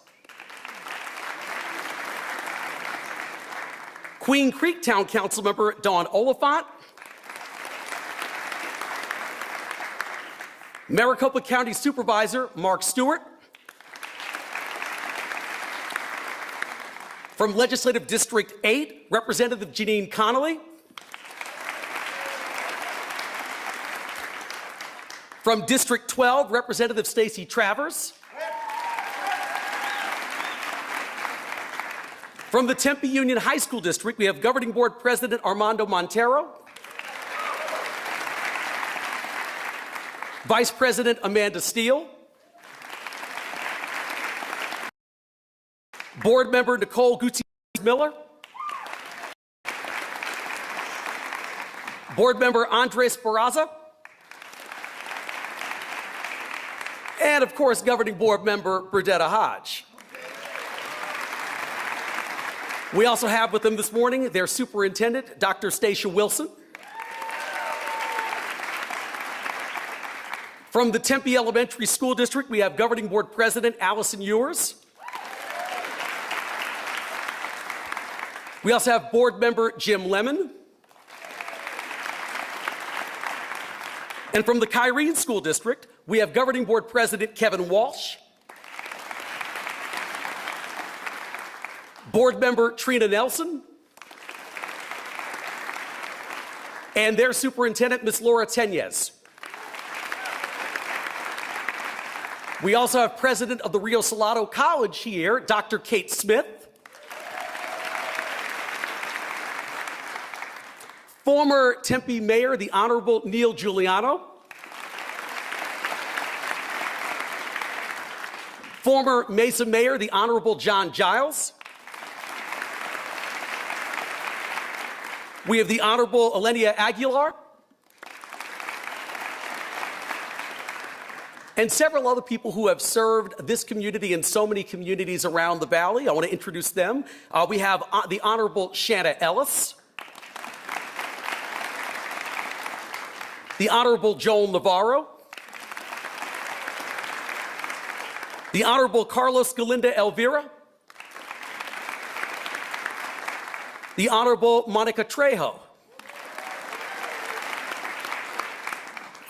Queen Creek Town Council Member Dawn Oliphant. Maricopa County Supervisor Mark Stewart. From Legislative District 8, Representative Janine Connolly. From District 12, Representative Stacey Travers. From the Tempe Union High School District, we have Governing Board President Armando Montero. Vice President Amanda Steele. Board Member Nicole Gutierrez-Miller. Board Member Andres Barraza. And, of course, Governing Board Member Burdetta Hodge. We also have with them this morning their Superintendent, Dr. Stacia Wilson. From the Tempe Elementary School District, we have Governing Board President Allison Ewers. We also have Board Member Jim Lemon. And from the Kyrene School District, we have Governing Board President Kevin Walsh. Board Member Trina Nelson, and their superintendent, Ms. Laura Tenyes. We also have President of the Rio Salado College here, Dr. Kate Smith. Former Tempe Mayor, the Honorable Neil Giuliano. Former Mesa Mayor, the Honorable John Giles. We have the Honorable Elenia Aguilar. And several other people who have served this community and so many communities around the valley. I want to introduce them. We have the Honorable Shanna Ellis. The Honorable Joel Navarro. The Honorable Carlos Galinda Elvira. The Honorable Monica Trejo.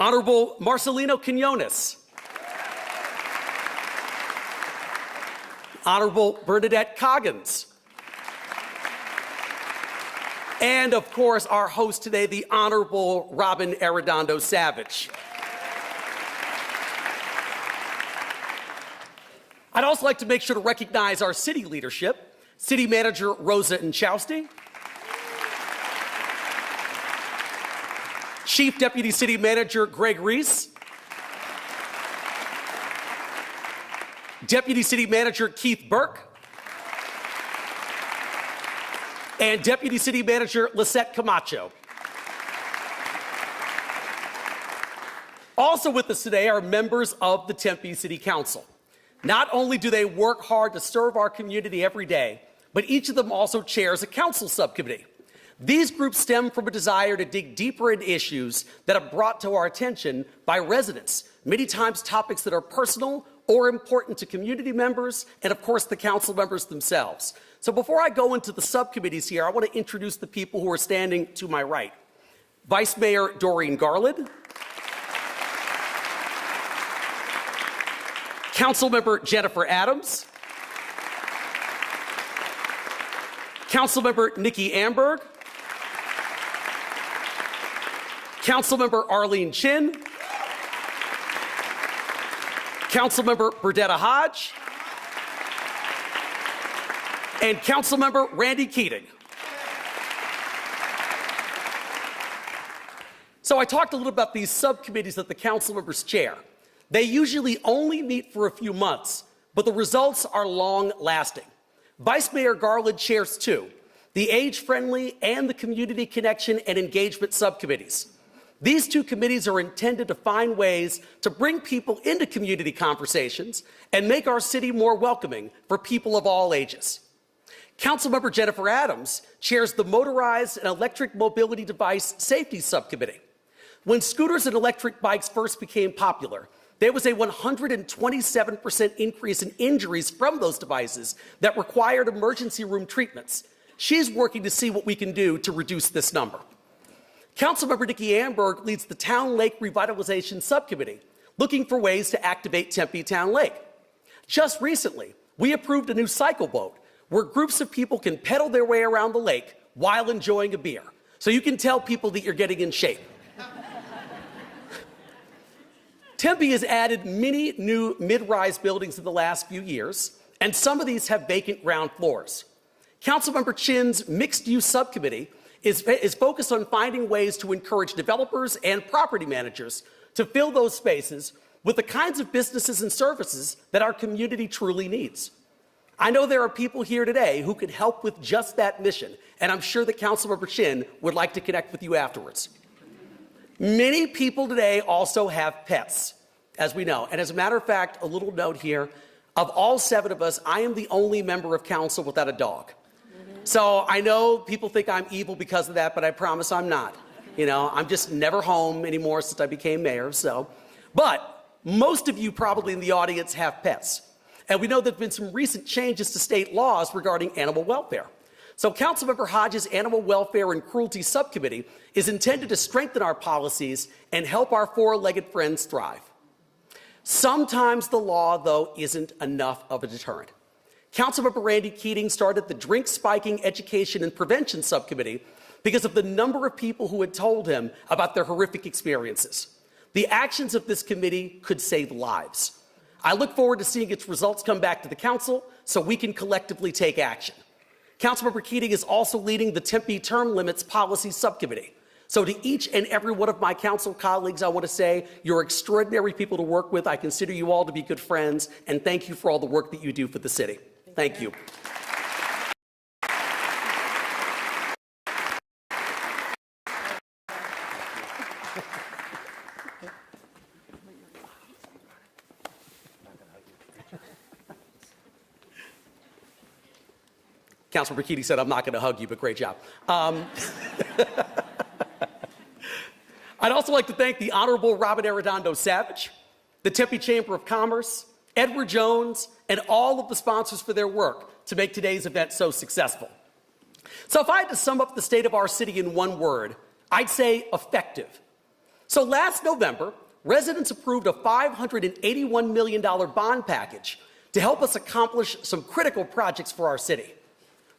Honorable Marcelino Quinones. Honorable Bernadette Coggins. And of course, our host today, the Honorable Robin Arredondo Savage. I'd also like to make sure to recognize our city leadership. City Manager Rosa Inchausti. Chief Deputy City Manager Greg Reese. Deputy City Manager Keith Burke. And Deputy City Manager Lisette Camacho. Also with us today are members of the Tempe City Council. Not only do they work hard to serve our community every day, but each of them also chairs a council subcommittee. These groups stem from a desire to dig deeper into issues that are brought to our attention by residents, many times topics that are personal or important to community members and, of course, the council members themselves. So before I go into the subcommittees here, I want to introduce the people who are standing to my right. Vice Mayor Doreen Garland. Councilmember Jennifer Adams. Councilmember Nikki Amberg. Councilmember Arlene Chin. Councilmember Burdetta Hodge. And Councilmember Randy Keating. So I talked a little about these subcommittees that the council members chair. They usually only meet for a few months, but the results are long-lasting. Vice Mayor Garland chairs two, the age-friendly and the community connection and engagement subcommittees. These two committees are intended to find ways to bring people into community conversations and make our city more welcoming for people of all ages. Councilmember Jennifer Adams chairs the Motorized and Electric Mobility Device Safety Subcommittee. When scooters and electric bikes first became popular, there was a 127% increase in injuries from those devices that required emergency room treatments. She's working to see what we can do to reduce this number. Councilmember Nikki Amberg leads the Town Lake Revitalization Subcommittee, looking for ways to activate Tempe Town Lake. Just recently, we approved a new cycle boat where groups of people can pedal their way around the lake while enjoying a beer. So you can tell people that you're getting in shape. Tempe has added many new mid-rise buildings in the last few years, and some of these have vacant ground floors. Councilmember Chin's mixed-use subcommittee is focused on finding ways to encourage developers and property managers to fill those spaces with the kinds of businesses and services that our community truly needs. I know there are people here today who could help with just that mission, and I'm sure that Councilmember Chin would like to connect with you afterwards. Many people today also have pets, as we know. And as a matter of fact, a little note here, of all 7 of us, I am the only member of council without a dog. So I know people think I'm evil because of that, but I promise I'm not. You know, I'm just never home anymore since I became mayor, so. But most of you probably in the audience have pets. And we know there have been some recent changes to state laws regarding animal welfare. So Councilmember Hodges' Animal Welfare and Cruelty Subcommittee is intended to strengthen our policies and help our four-legged friends thrive. Sometimes the law, though, isn't enough of a deterrent. Councilmember Randy Keating started the Drink Spiking Education and Prevention Subcommittee because of the number of people who had told him about their horrific experiences. The actions of this committee could save lives. I look forward to seeing its results come back to the council so we can collectively take action. Councilmember Keating is also leading the Tempe Term Limits Policy Subcommittee. So to each and every one of my council colleagues, I want to say you're extraordinary people to work with. I consider you all to be good friends, and thank you for all the work that you do for the city. Thank you. Councilmember Keating said, I'm not going to hug you, but great job. I'd also like to thank the Honorable Robin Arredondo Savage, the Tempe Chamber of Commerce, Edward Jones, and all of the sponsors for their work to make today's event so successful. So if I had to sum up the state of our city in one word, I'd say effective. So last November, residents approved a $581 million bond package to help us accomplish some critical projects for our city.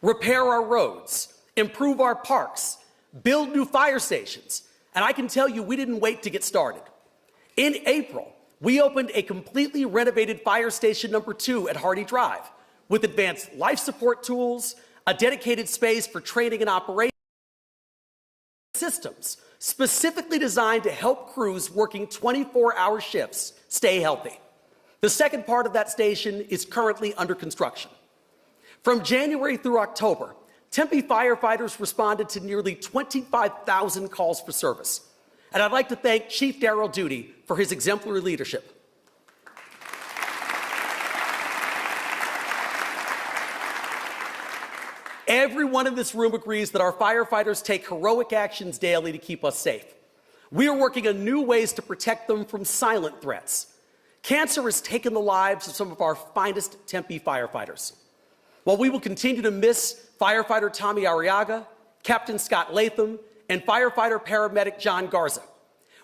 Repair our roads, improve our parks, build new fire stations, and I can tell you we didn't wait to get started. In April, we opened a completely renovated fire station number 2 at Hardy Drive with advanced life support tools, a dedicated space for training and operation systems specifically designed to help crews working 24-hour shifts stay healthy. The second part of that station is currently under construction. From January through October, Tempe firefighters responded to nearly 25,000 calls for service. And I'd like to thank Chief Darrell Duty for his exemplary leadership. Everyone in this room agrees that our firefighters take heroic actions daily to keep us safe. We are working on new ways to protect them from silent threats. Cancer has taken the lives of some of our finest Tempe firefighters. While we will continue to miss firefighter Tommy Arriaga, Captain Scott Latham, and firefighter paramedic John Garza,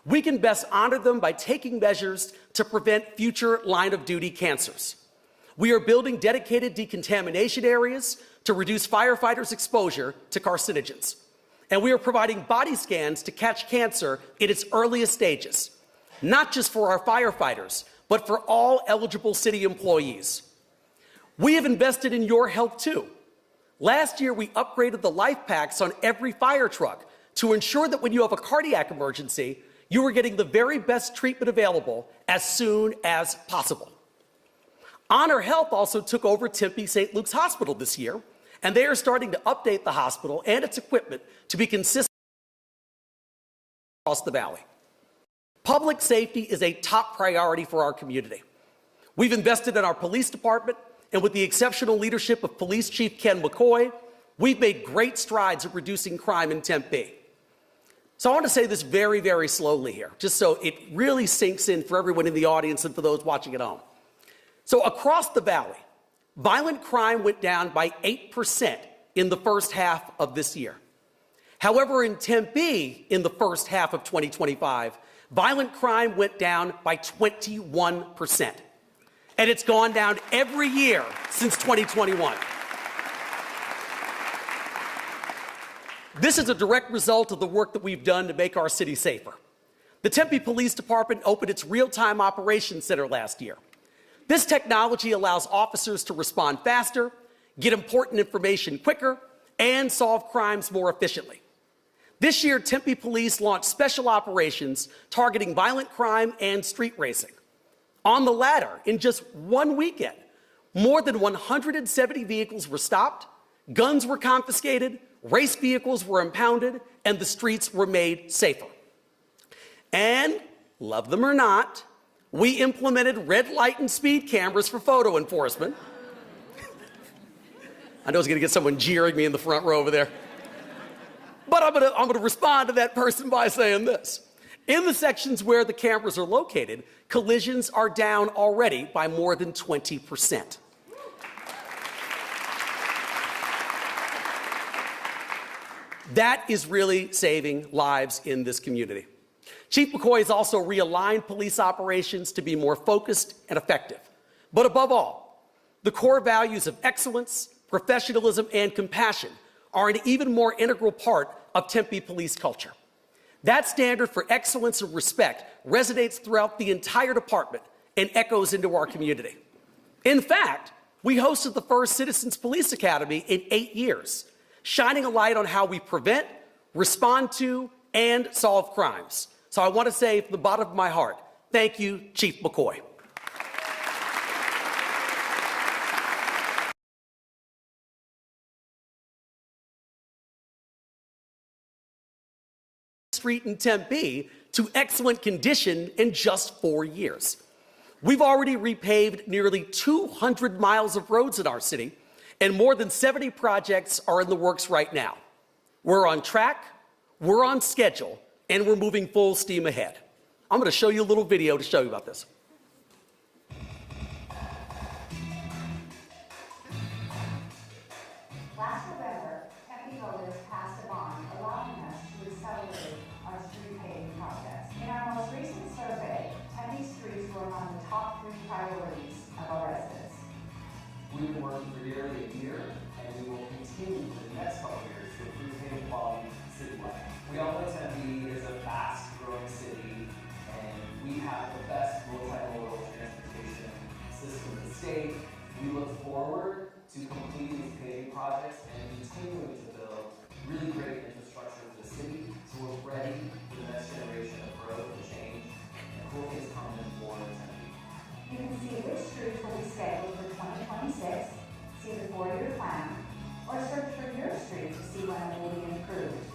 we can best honor them by taking measures to prevent future line-of-duty cancers. We are building dedicated decontamination areas to reduce firefighters' exposure to carcinogens. And we are providing body scans to catch cancer in its earliest stages, not just for our firefighters, but for all eligible city employees. We have invested in your health too. Last year, we upgraded the life packs on every fire truck to ensure that when you have a cardiac emergency, you are getting the very best treatment available as soon as possible. Honor Health also took over Tempe St. Luke's Hospital this year, and they are starting to update the hospital and its equipment to be consistent across the valley. Public safety is a top priority for our community. We've invested in our police department, and with the exceptional leadership of Police Chief Ken McCoy, we've made great strides at reducing crime in Tempe. So I want to say this very, very slowly here, just so it really sinks in for everyone in the audience and for those watching at home. So across the valley, violent crime went down by 8% in the first half of this year. However, in Tempe, in the first half of 2025, violent crime went down by 21%. And it's gone down every year since 2021. This is a direct result of the work that we've done to make our city safer. The Tempe Police Department opened its real-time operations center last year. This technology allows officers to respond faster, get important information quicker, and solve crimes more efficiently. This year, Tempe Police launched special operations targeting violent crime and street racing. On the latter, in just one weekend, more than 170 vehicles were stopped, guns were confiscated, race vehicles were impounded, and the streets were made safer. And, love them or not, we implemented red light and speed cameras for photo enforcement. I know it's going to get someone jeering me in the front row over there. But I'm going to respond to that person by saying this. In the sections where the cameras are located, collisions are down already by more than 20%. That is really saving lives in this community. Chief McCoy has also realigned police operations to be more focused and effective. But above all, The core values of excellence, professionalism, and compassion are an even more integral part of Tempe police culture. That standard for excellence and respect resonates throughout the entire department and echoes into our community. In fact, we hosted the first Citizens Police Academy in 8 years, shining a light on how we prevent, respond to, and solve crimes. So I want to say from the bottom of my heart, thank you, Chief McCoy. Street in Tempe to excellent condition in just 4 years. We've already repaved nearly 200 miles of roads in our city, and more than 70 projects are in the works right now. We're on track, we're on schedule, and we're moving full steam ahead. I'm going to show you a little video to show you about this. Last November, Tempe voters passed a bond allowing us to accelerate our street paving projects. In our most recent survey, Tempe streets were among the top 3 priorities of our residents. We've been working for nearly a year, and we will continue for the next couple of years to improve paving quality citywide. We all know Tempe is a fast-growing city, and we have the best multimodal transportation system in the state. We look forward to completing these paving projects and continuing to build really great infrastructure for the city, so we're ready for the next generation of growth and change, and cool things coming for Tempe. You can see which streets will be scheduled for 2026, see the 4-year plan, or search for your street to see when it will be improved.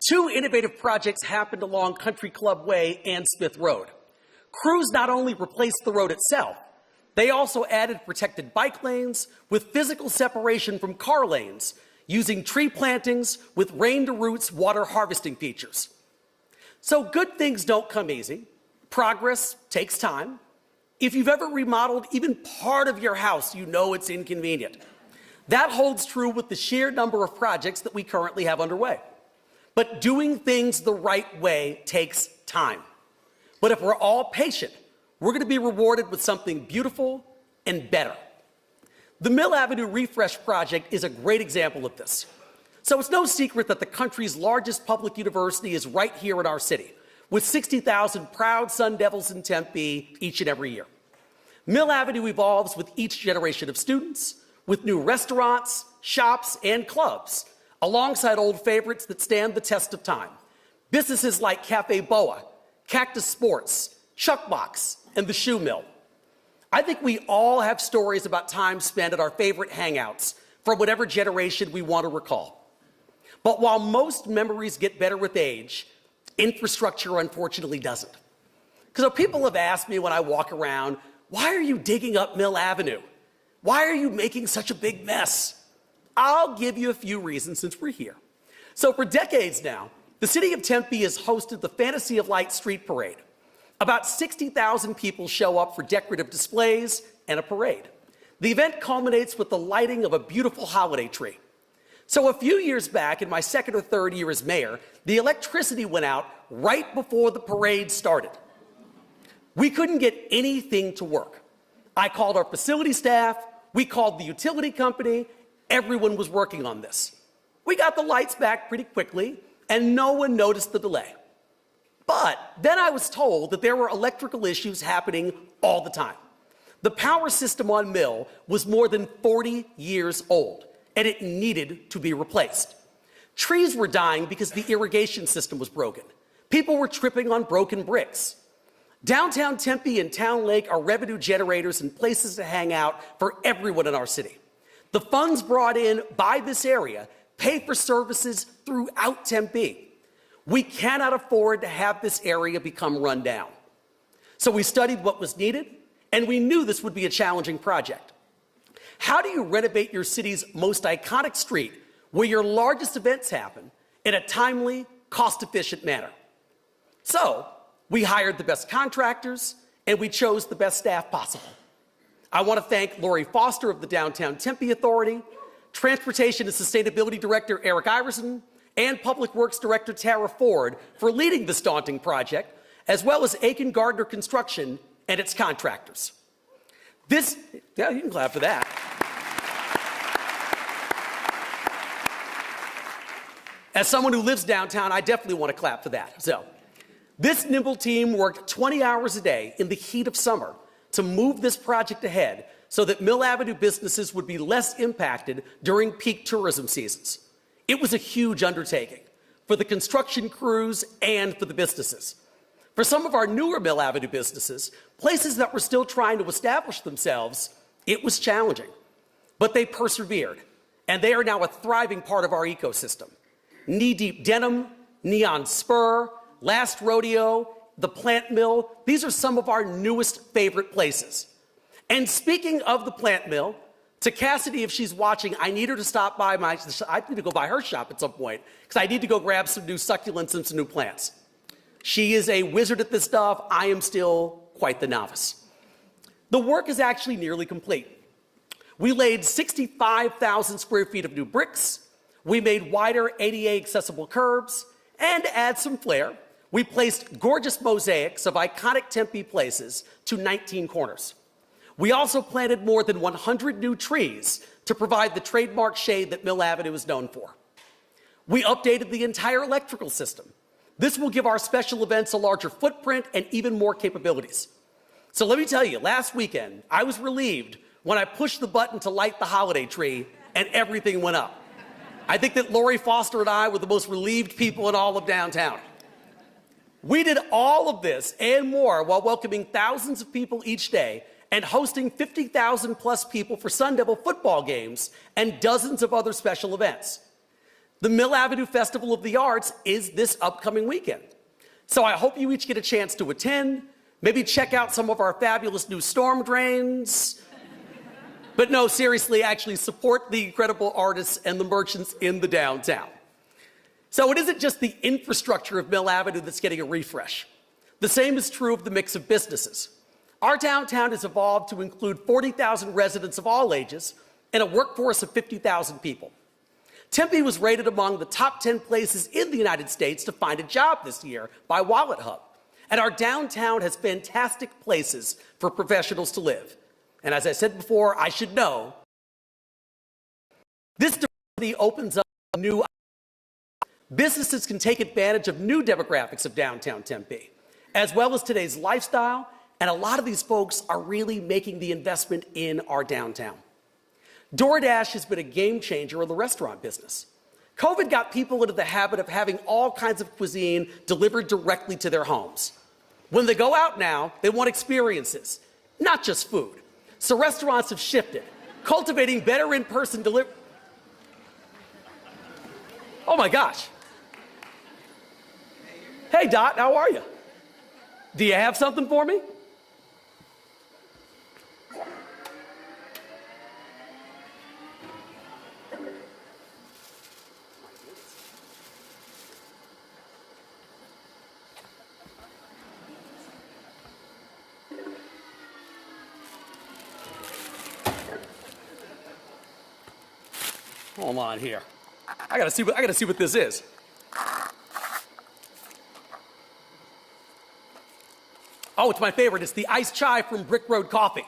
Two innovative projects happened along Country Club Way and Smith Road. Crews not only replaced the road itself, they also added protected bike lanes with physical separation from car lanes, using tree plantings with rain-to-roots water harvesting features. So good things don't come easy. Progress takes time. If you've ever remodeled even part of your house, you know it's inconvenient. That holds true with the sheer number of projects that we currently have underway. But doing things the right way takes time. But if we're all patient, we're going to be rewarded with something beautiful and better. The Mill Avenue Refresh Project is a great example of this. So it's no secret that the country's largest public university is right here in our city, with 60,000 proud Sun Devils in Tempe each and every year. Mill Avenue evolves with each generation of students, with new restaurants, shops, and clubs, alongside old favorites that stand the test of time. Businesses like Cafe Boa, Cactus Sports, Chuckbox, and the Shoe Mill. I think we all have stories about time spent at our favorite hangouts from whatever generation we want to recall. But while most memories get better with age, infrastructure unfortunately doesn't. Because people have asked me when I walk around, why are you digging up Mill Avenue? Why are you making such a big mess? I'll give you a few reasons since we're here. So for decades now, the city of Tempe has hosted the Fantasy of Light Street Parade. About 60,000 people show up for decorative displays and a parade. The event culminates with the lighting of a beautiful holiday tree. So a few years back, in my second or third year as mayor, the electricity went out right before the parade started. We couldn't get anything to work. I called our facility staff, we called the utility company, everyone was working on this. We got the lights back pretty quickly, and no one noticed the delay. But then I was told that there were electrical issues happening all the time. The power system on Mill was more than 40 years old, and it needed to be replaced. Trees were dying because the irrigation system was broken. People were tripping on broken bricks. Downtown Tempe and Town Lake are revenue generators and places to hang out for everyone in our city. The funds brought in by this area pay for services throughout Tempe. We cannot afford to have this area become run down. So we studied what was needed, and we knew this would be a challenging project. How do you renovate your city's most iconic street where your largest events happen in a timely, cost-efficient manner? So we hired the best contractors, and we chose the best staff possible. I want to thank Lori Foster of the Downtown Tempe Authority, Transportation and Sustainability Director Eric Iverson, and Public Works Director Tara Ford for leading this daunting project, as well as Aiken Gardner Construction and its contractors. Yeah, you can clap for that. As someone who lives downtown, I definitely want to clap for that. So, this nimble team worked 20 hours a day in the heat of summer to move this project ahead so that Mill Avenue businesses would be less impacted during peak tourism seasons. It was a huge undertaking for the construction crews and for the businesses. For some of our newer Mill Avenue businesses, places that were still trying to establish themselves, it was challenging. But they persevered, and they are now a thriving part of our ecosystem. Knee Deep Denim, Neon Spur, Last Rodeo, the Plant Mill, these are some of our newest favorite places. And speaking of the Plant Mill, to Cassidy, if she's watching, I need her to stop by I need to go by her shop at some point, because I need to go grab some new succulents and some new plants. She is a wizard at this stuff. I am still quite the novice. The work is actually nearly complete. We laid 65,000 square feet of new bricks. We made wider ADA accessible curbs, and to add some flair, we placed gorgeous mosaics of iconic Tempe places to 19 corners. We also planted more than 100 new trees to provide the trademark shade that Mill Avenue is known for. We updated the entire electrical system. This will give our special events a larger footprint and even more capabilities. So let me tell you, last weekend, I was relieved when I pushed the button to light the holiday tree and everything went up. I think that Lori Foster and I were the most relieved people in all of downtown. We did all of this and more while welcoming thousands of people each day and hosting 50,000 plus people for Sun Devil football games and dozens of other special events. The Mill Avenue Festival of the Arts is this upcoming weekend. So I hope you each get a chance to attend, maybe check out some of our fabulous new storm drains. But no, seriously, actually support the incredible artists and the merchants in the downtown. So it isn't just the infrastructure of Mill Avenue that's getting a refresh. The same is true of the mix of businesses. Our downtown has evolved to include 40,000 residents of all ages and a workforce of 50,000 people. Tempe was rated among the top 10 places in the United States to find a job this year by Wallet Hub. And our downtown has fantastic places for professionals to live. And as I said before, I should know, this diversity opens up new businesses can take advantage of new demographics of downtown Tempe, as well as today's lifestyle, and a lot of these folks are really making the investment in our downtown. DoorDash has been a game changer in the restaurant business. COVID got people into the habit of having all kinds of cuisine delivered directly to their homes. When they go out now, they want experiences, not just food. So restaurants have shifted, cultivating better in-person delivery. Oh my gosh. Hey Dot, how are you? Do you have something for me? Hold on here. I gotta see what this is. Oh, it's my favorite. It's the iced chai from Brick Road Coffee.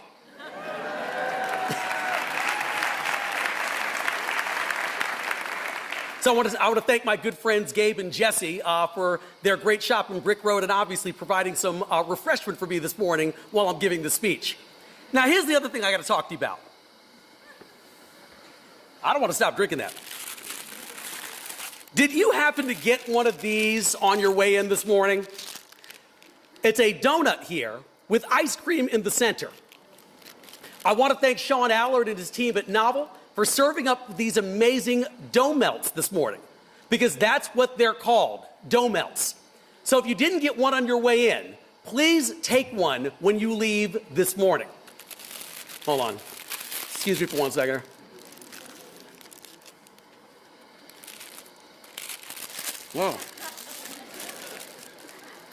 So I want to thank my good friends Gabe and Jesse for their great shop in Brick Road and obviously providing some refreshment for me this morning while I'm giving the speech. Now, here's the other thing I got to talk to you about. I don't want to stop drinking that. Did you happen to get one of these on your way in this morning? It's a donut here with ice cream in the center. I want to thank Sean Allard and his team at Novel for serving up these amazing dough melts this morning, because that's what they're called, dough melts. So if you didn't get one on your way in, please take one when you leave this morning. Hold on. Excuse me for 1 second. Whoa.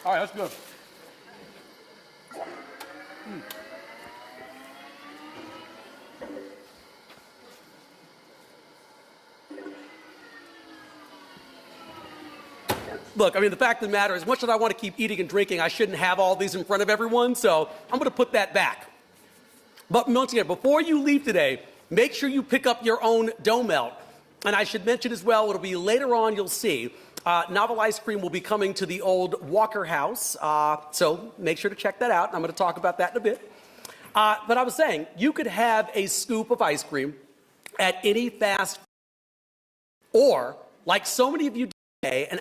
All right, that's good. Look, I mean, the fact of the matter is, as much as I want to keep eating and drinking, I shouldn't have all these in front of everyone, so I'm going to put that back. But once again, before you leave today, make sure you pick up your own dough melt. And I should mention as well, it'll be later on, you'll see, novel ice cream will be coming to the old Walker House, so make sure to check that out. I'm going to talk about that in a bit. But I was saying, you could have a scoop of ice cream at any fast food, or, like so many of you today, and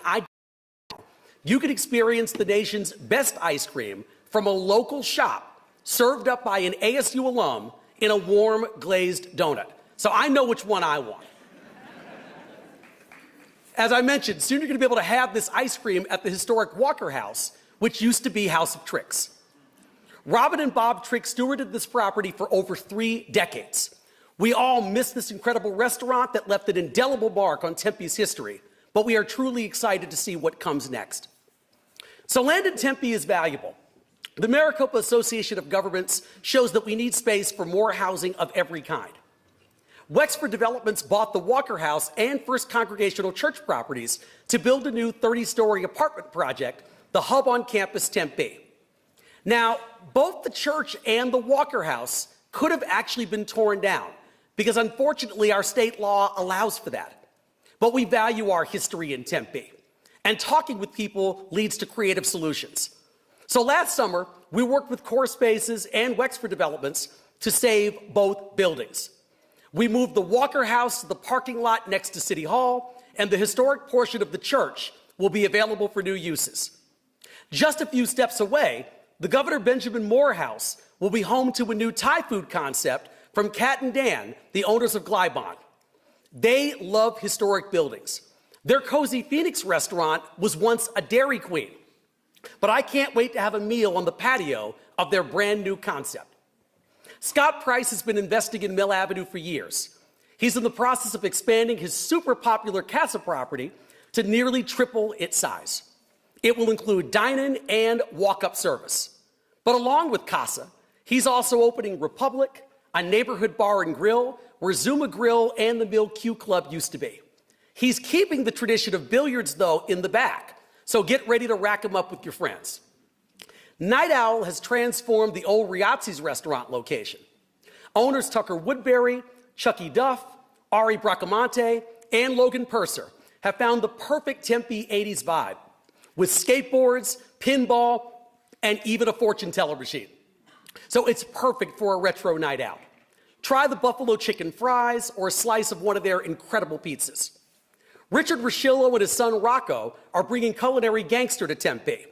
you could experience the nation's best ice cream from a local shop served up by an ASU alum in a warm glazed donut. So I know which one I want. As I mentioned, soon you're going to be able to have this ice cream at the historic Walker House, which used to be House of Tricks. Robin and Bob Trick stewarded this property for over 3 decades. We all miss this incredible restaurant that left an indelible mark on Tempe's history, but we are truly excited to see what comes next. So land in Tempe is valuable. The Maricopa Association of Governments shows that we need space for more housing of every kind. Wexford Developments bought the Walker House and First Congregational Church properties to build a new 30-story apartment project, the Hub on Campus Tempe. Now, both the church and the Walker House could have actually been torn down because unfortunately our state law allows for that. But we value our history in Tempe, and talking with people leads to creative solutions. So last summer, we worked with Core Spaces and Wexford Developments to save both buildings. We moved the Walker House to the parking lot next to City Hall, and the historic portion of the church will be available for new uses. Just a few steps away, the Governor Benjamin Moore House will be home to a new Thai food concept from Kat and Dan, the owners of Glybon. They love historic buildings. Their Cozy Phoenix restaurant was once a Dairy Queen, but I can't wait to have a meal on the patio of their brand new concept. Scott Price has been investing in Mill Avenue for years. He's in the process of expanding his super popular Casa property to nearly triple its size. It will include dine-in and walk-up service. But along with Casa, he's also opening Republic, a neighborhood bar and grill where Zuma Grill and the Mill Q Club used to be. He's keeping the tradition of billiards, though, in the back, so get ready to rack them up with your friends. Night Owl has transformed the old Riazzi's restaurant location. Owners Tucker Woodbury, Chucky Duff, Ari Bracamonte, and Logan Purser have found the perfect Tempe 80s vibe, with skateboards, pinball, and even a fortune teller machine. So it's perfect for a retro night out. Try the buffalo chicken fries or a slice of one of their incredible pizzas. Richard Roshillo and his son Rocco are bringing Culinary Gangster to Tempe.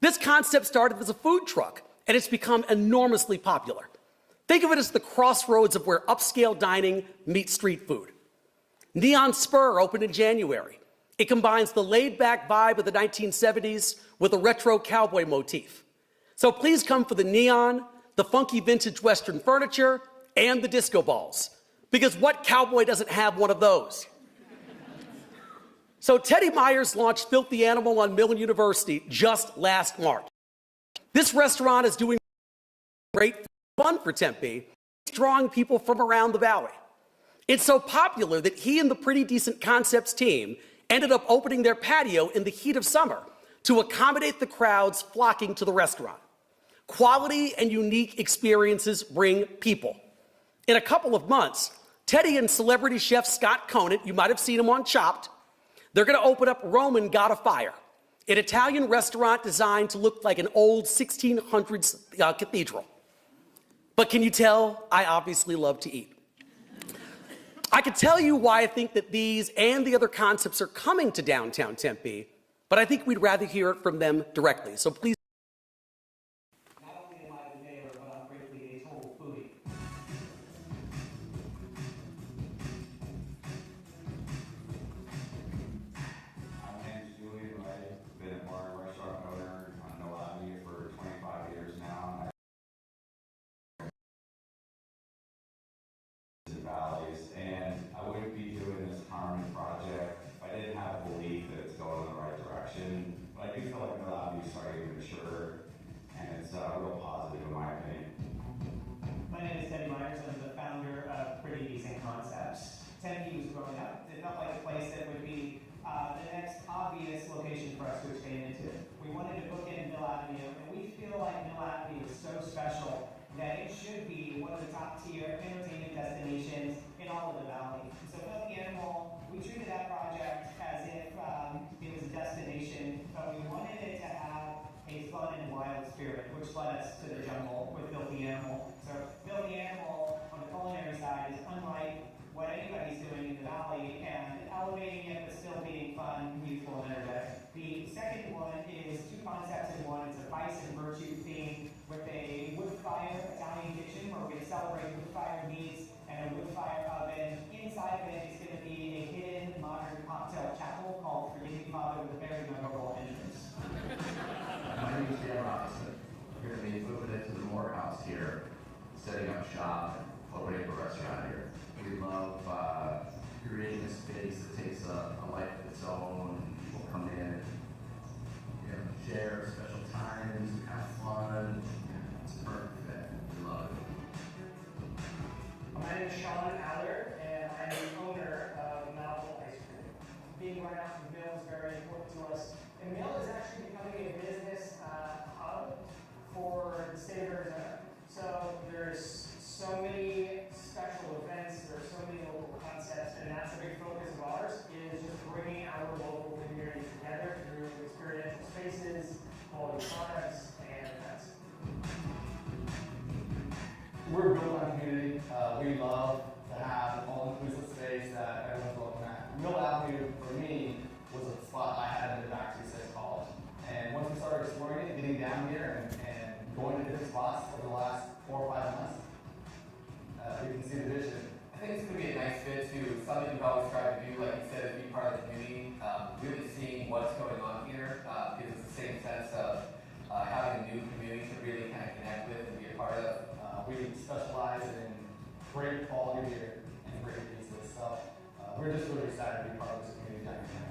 This concept started as a food truck, and it's become enormously popular. Think of it as the crossroads of where upscale dining meets street food. Neon Spur opened in January. It combines the laid-back vibe of the 1970s with a retro cowboy motif. So please come for the neon, the funky vintage Western furniture, and the disco balls. Because what cowboy doesn't have one of those? So Teddy Myers launched Filthy Animal on Millen University just last March. This restaurant is doing great fun for Tempe, drawing people from around the valley. It's so popular that he and the Pretty Decent Concepts team ended up opening their patio in the heat of summer to accommodate the crowds flocking to the restaurant. Quality and unique experiences bring people. In a couple of months, Teddy and celebrity chef Scott Conant, you might have seen him on Chopped, they're going to open up Roman God of Fire, an Italian restaurant designed to look like an old 1600s cathedral. But can you tell I obviously love to eat? I could tell you why I think that these and the other concepts are coming to downtown Tempe, but I think we'd rather hear it from them directly. So please. Not only am I the mayor, but I'm frankly a total foodie. My name is Julian Ray. Been a bar and restaurant owner on Mill Avenue for 25 years now. Valleys, and I wouldn't be doing this Harmon project if I didn't have belief that it's going in the right direction. But I do feel like Mill Avenue is starting to that it should be one of the top tier entertainment destinations in all of the valley. And so Filthy Animal, we treated that project as if it was a destination, but we wanted it to have a fun and wild spirit, which led us to the jungle with Filthy Animal. So Filthy Animal on the culinary side is unlike what anybody's doing in the valley, and elevating it but still being fun, youthful, and energetic. The second one is two concepts in one. It's a vice and virtue theme with a wood fire Italian kitchen where we're going to celebrate wood fire meats and a wood fire oven. Inside of it is going to be a hidden modern cocktail chapel called Forgive Me Father with a very memorable entrance. My name is Dan Robinson. We're going to be moving into the Morehouse here, setting up shop, and opening a restaurant here. We love creating a space that takes a life of its own, and people come in and share special times, and have fun. It's a perfect fit. We love it. My name is Sean Aller, and I'm the owner of Malibu Ice Cream. Being right out from Mill is very important to us. And Mill is actually becoming a business hub for the state of Arizona. So there's so many special events, there are so many local concepts, and that's a big focus of ours, is just bringing our local community together through experiential spaces, quality products, and events. We're built on community. We love to have an all-inclusive space that everyone's welcome at. Mill Avenue, for me, was a spot I had in the backseat since college. And once we started exploring it, getting down here and going to different spots over the last 4 or 5 months, we can see the vision. I think it's going to be a nice fit to something we've always tried to do, like you said, is be part of the community. Really seeing what's going on here gives us the same sense of having a new community to really kind of connect with and be a part of. We specialize in great quality beer and great pieces. So we're just really excited to be part of this community down here.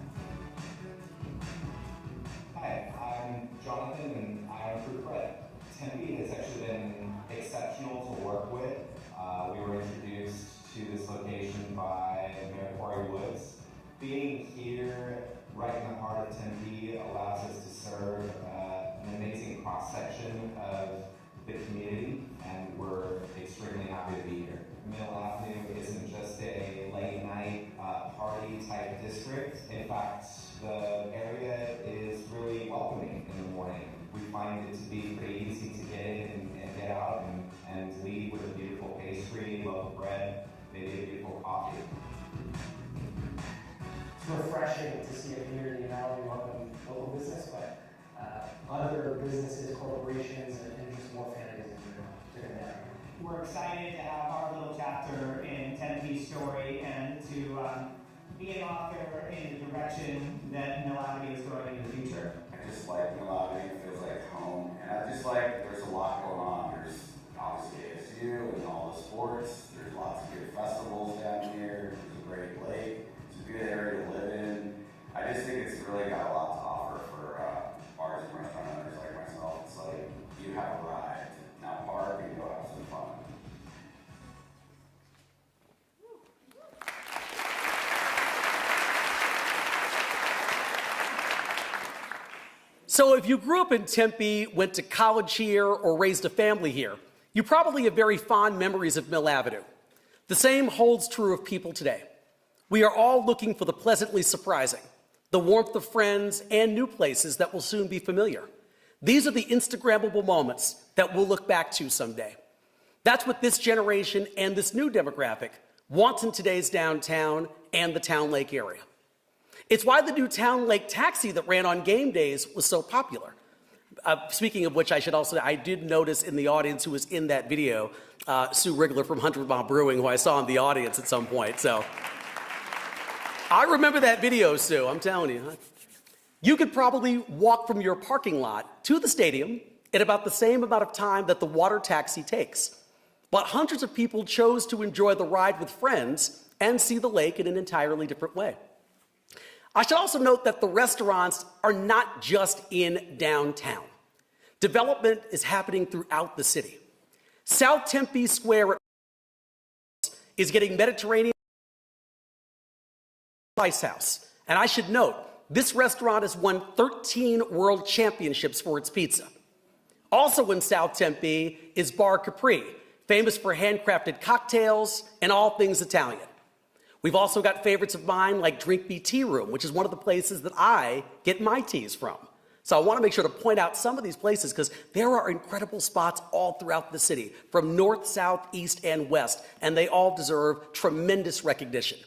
Hi, I'm Jonathan and I own Fruit Bread. Tempe has actually been exceptional to work with. We were introduced to this location by Mayor Corey Woods. Being here right in the heart of Tempe allows us to serve an amazing cross-section of the community, and we're extremely happy to be here. Mill Avenue isn't just a late night party type district. In fact, the area is really welcoming in the morning. We find it to be pretty easy to get in and get out and leave with a beautiful pastry, loaf of bread, maybe a beautiful coffee. It's refreshing to see a community not only welcome local business, but other businesses, corporations, and just more families to connect. We're excited to have our little chapter in Tempe's story and to be an author in the direction that Mill Avenue is going in the future. I just like Mill Avenue, it feels like home, and I just like there's a lot going on. There's obviously ASU and all the sports. There's lots of good festivals down here. There's a great lake. It's a good area to live in. I just think it's really got a lot to offer for bars and restaurant owners like myself. It's like you have arrived. Now park and go have some fun. So if you grew up in Tempe, went to college here, or raised a family here, you probably have very fond memories of Mill Avenue. The same holds true of people today. We are all looking for the pleasantly surprising, the warmth of friends, and new places that will soon be familiar. These are the Instagrammable moments that we'll look back to someday. That's what this generation and this new demographic wants in today's downtown and the Town Lake area. It's why the new Town Lake taxi that ran on game days was so popular. Speaking of which, I should also, I did notice in the audience who was in that video, Sue Rigler from 100 Mile Brewing, who I saw in the audience at some point. So I remember that video, Sue, I'm telling you. You could probably walk from your parking lot to the stadium in about the same amount of time that the water taxi takes. But hundreds of people chose to enjoy the ride with friends and see the lake in an entirely different way. I should also note that the restaurants are not just in downtown. Development is happening throughout the city. South Tempe Square is getting Mediterranean Ice House. And I should note, this restaurant has won 13 world championships for its pizza. Also in South Tempe is Bar Capri, famous for handcrafted cocktails and all things Italian. We've also got favorites of mine like Drink Me Tea Room, which is one of the places that I get my teas from. So I want to make sure to point out some of these places because there are incredible spots all throughout the city, from north, south, east, and west, and they all deserve tremendous recognition.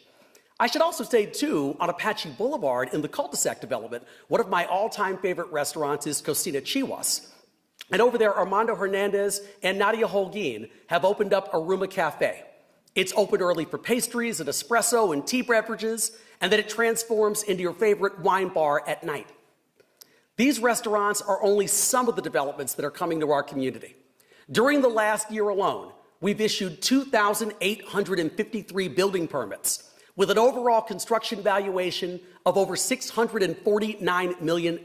I should also say, too, on Apache Boulevard in the cul-de-sac development, one of my all-time favorite restaurants is Cocina Chihuas. And over there, Armando Hernandez and Nadia Holguin have opened up Aruma Cafe. It's open early for pastries and espresso and tea beverages, and then it transforms into your favorite wine bar at night. These restaurants are only some of the developments that are coming to our community. During the last year alone, we've issued 2,853 building permits with an overall construction valuation of over $649 million.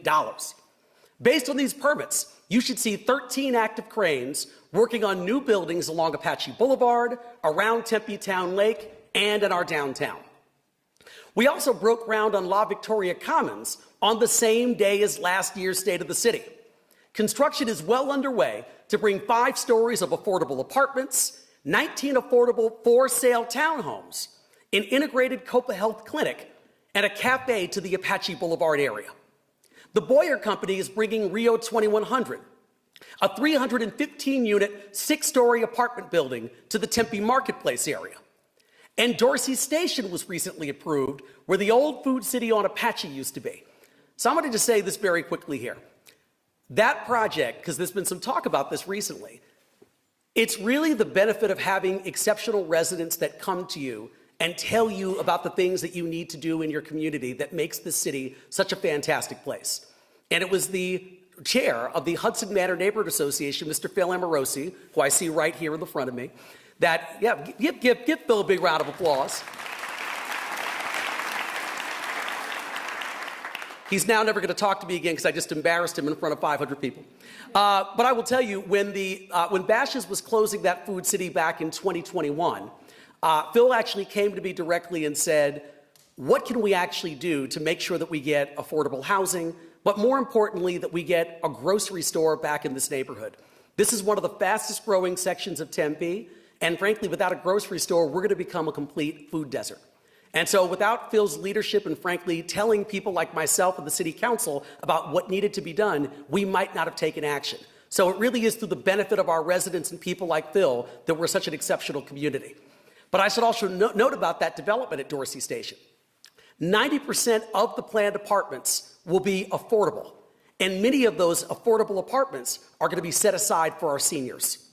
Based on these permits, you should see 13 active cranes working on new buildings along Apache Boulevard, around Tempe Town Lake, and in our downtown. We also broke ground on La Victoria Commons on the same day as last year's State of the City. Construction is well underway to bring 5 stories of affordable apartments, 19 affordable for-sale townhomes, an integrated COPA Health clinic, and a cafe to the Apache Boulevard area. The Boyer Company is bringing Rio 2100, a 315-unit, 6-story apartment building to the Tempe Marketplace area. And Dorsey Station was recently approved, where the old Food City on Apache used to be. So I'm going to just say this very quickly here. That project, because there's been some talk about this recently, it's really the benefit of having exceptional residents that come to you and tell you about the things that you need to do in your community that makes this city such a fantastic place. And it was the chair of the Hudson Manor Neighborhood Association, Mr. Phil Amorosi, who I see right here in the front of me, that, give Phil a big round of applause. He's now never going to talk to me again because I just embarrassed him in front of 500 people. But I will tell you, when Bashas' was closing that Food City back in 2021, Phil actually came to me directly and said, what can we actually do to make sure that we get affordable housing, but more importantly, that we get a grocery store back in this neighborhood? This is one of the fastest growing sections of Tempe, and frankly, without a grocery store, we're going to become a complete food desert. And so without Phil's leadership and frankly telling people like myself and the city council about what needed to be done, we might not have taken action. So it really is through the benefit of our residents and people like Phil that we're such an exceptional community. But I should also note about that development at Dorsey Station. 90% of the planned apartments will be affordable, and many of those affordable apartments are going to be set aside for our seniors.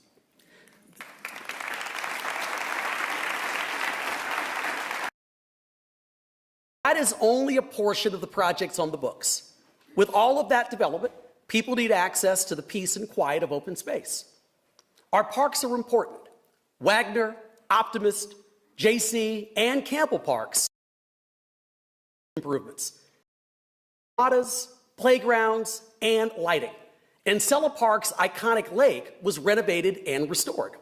That is only a portion of the projects on the books. With all of that development, people need access to the peace and quiet of open space. Our parks are important. Wagner, Optimist, JC, and Campbell Parks improvements. Playgrounds, and lighting. And Cella Park's iconic lake was renovated and restored.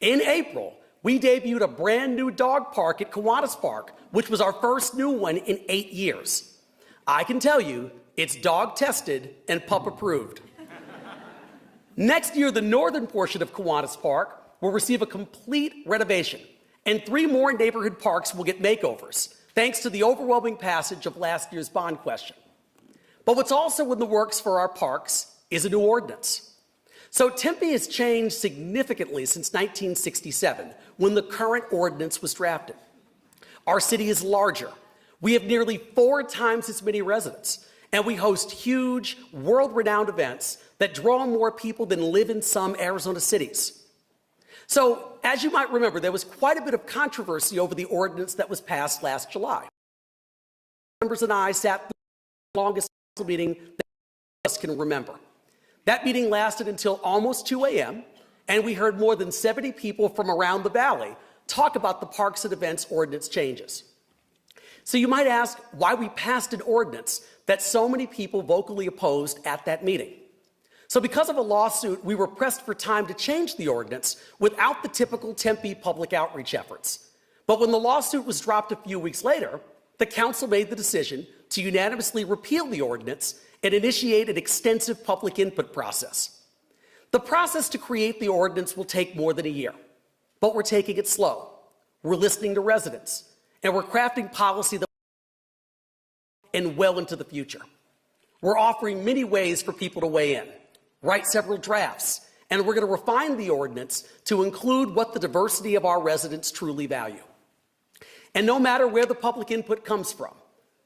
In April, we debuted a brand new dog park at Kiwanis Park, which was our first new one in 8 years. I can tell you, it's dog tested and pup approved. Next year, the northern portion of Kiwanis Park will receive a complete renovation, and 3 more neighborhood parks will get makeovers, thanks to the overwhelming passage of last year's bond question. But what's also in the works for our parks is a new ordinance. So Tempe has changed significantly since 1967, when the current ordinance was drafted. Our city is larger. We have nearly 4 times as many residents, and we host huge, world-renowned events that draw more people than live in some Arizona cities. So, as you might remember, there was quite a bit of controversy over the ordinance that was passed last July. Members and I sat through the longest meeting that us can remember. That meeting lasted until almost 2 a.m., and we heard more than 70 people from around the valley talk about the Parks and Events ordinance changes. So you might ask why we passed an ordinance that so many people vocally opposed at that meeting. So because of a lawsuit, we were pressed for time to change the ordinance without the typical Tempe public outreach efforts. But when the lawsuit was dropped a few weeks later, the council made the decision to unanimously repeal the ordinance and initiate an extensive public input process. The process to create the ordinance will take more than a year, but we're taking it slow. We're listening to residents, and we're crafting policy that and well into the future. We're offering many ways for people to weigh in, write several drafts, and we're going to refine the ordinance to include what the diversity of our residents truly value. And no matter where the public input comes from,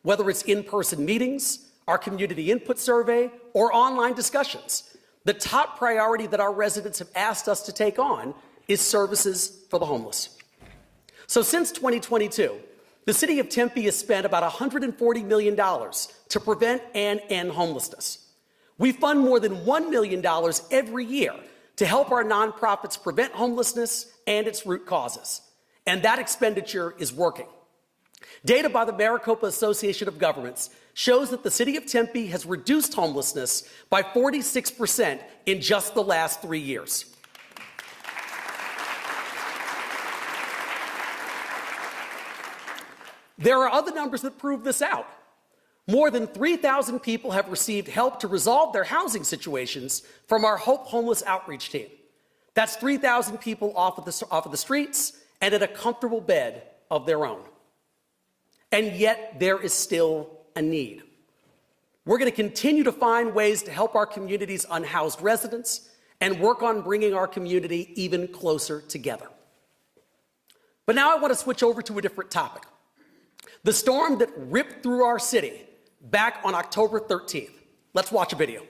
whether it's in-person meetings, our community input survey, or online discussions, the top priority that our residents have asked us to take on is services for the homeless. So since 2022, the city of Tempe has spent about $140 million to prevent and end homelessness. We fund more than $1 million every year to help our nonprofits prevent homelessness and its root causes. And that expenditure is working. Data by the Maricopa Association of Governments shows that the city of Tempe has reduced homelessness by 46% in just the last 3 years. There are other numbers that prove this out. More than 3,000 people have received help to resolve their housing situations from our Hope Homeless Outreach Team. That's 3,000 people off of the streets and in a comfortable bed of their own. And yet there is still a need. We're going to continue to find ways to help our community's unhoused residents and work on bringing our community even closer together. But now I want to switch over to a different topic. The storm that ripped through our city back on October 13th. Let's watch a video.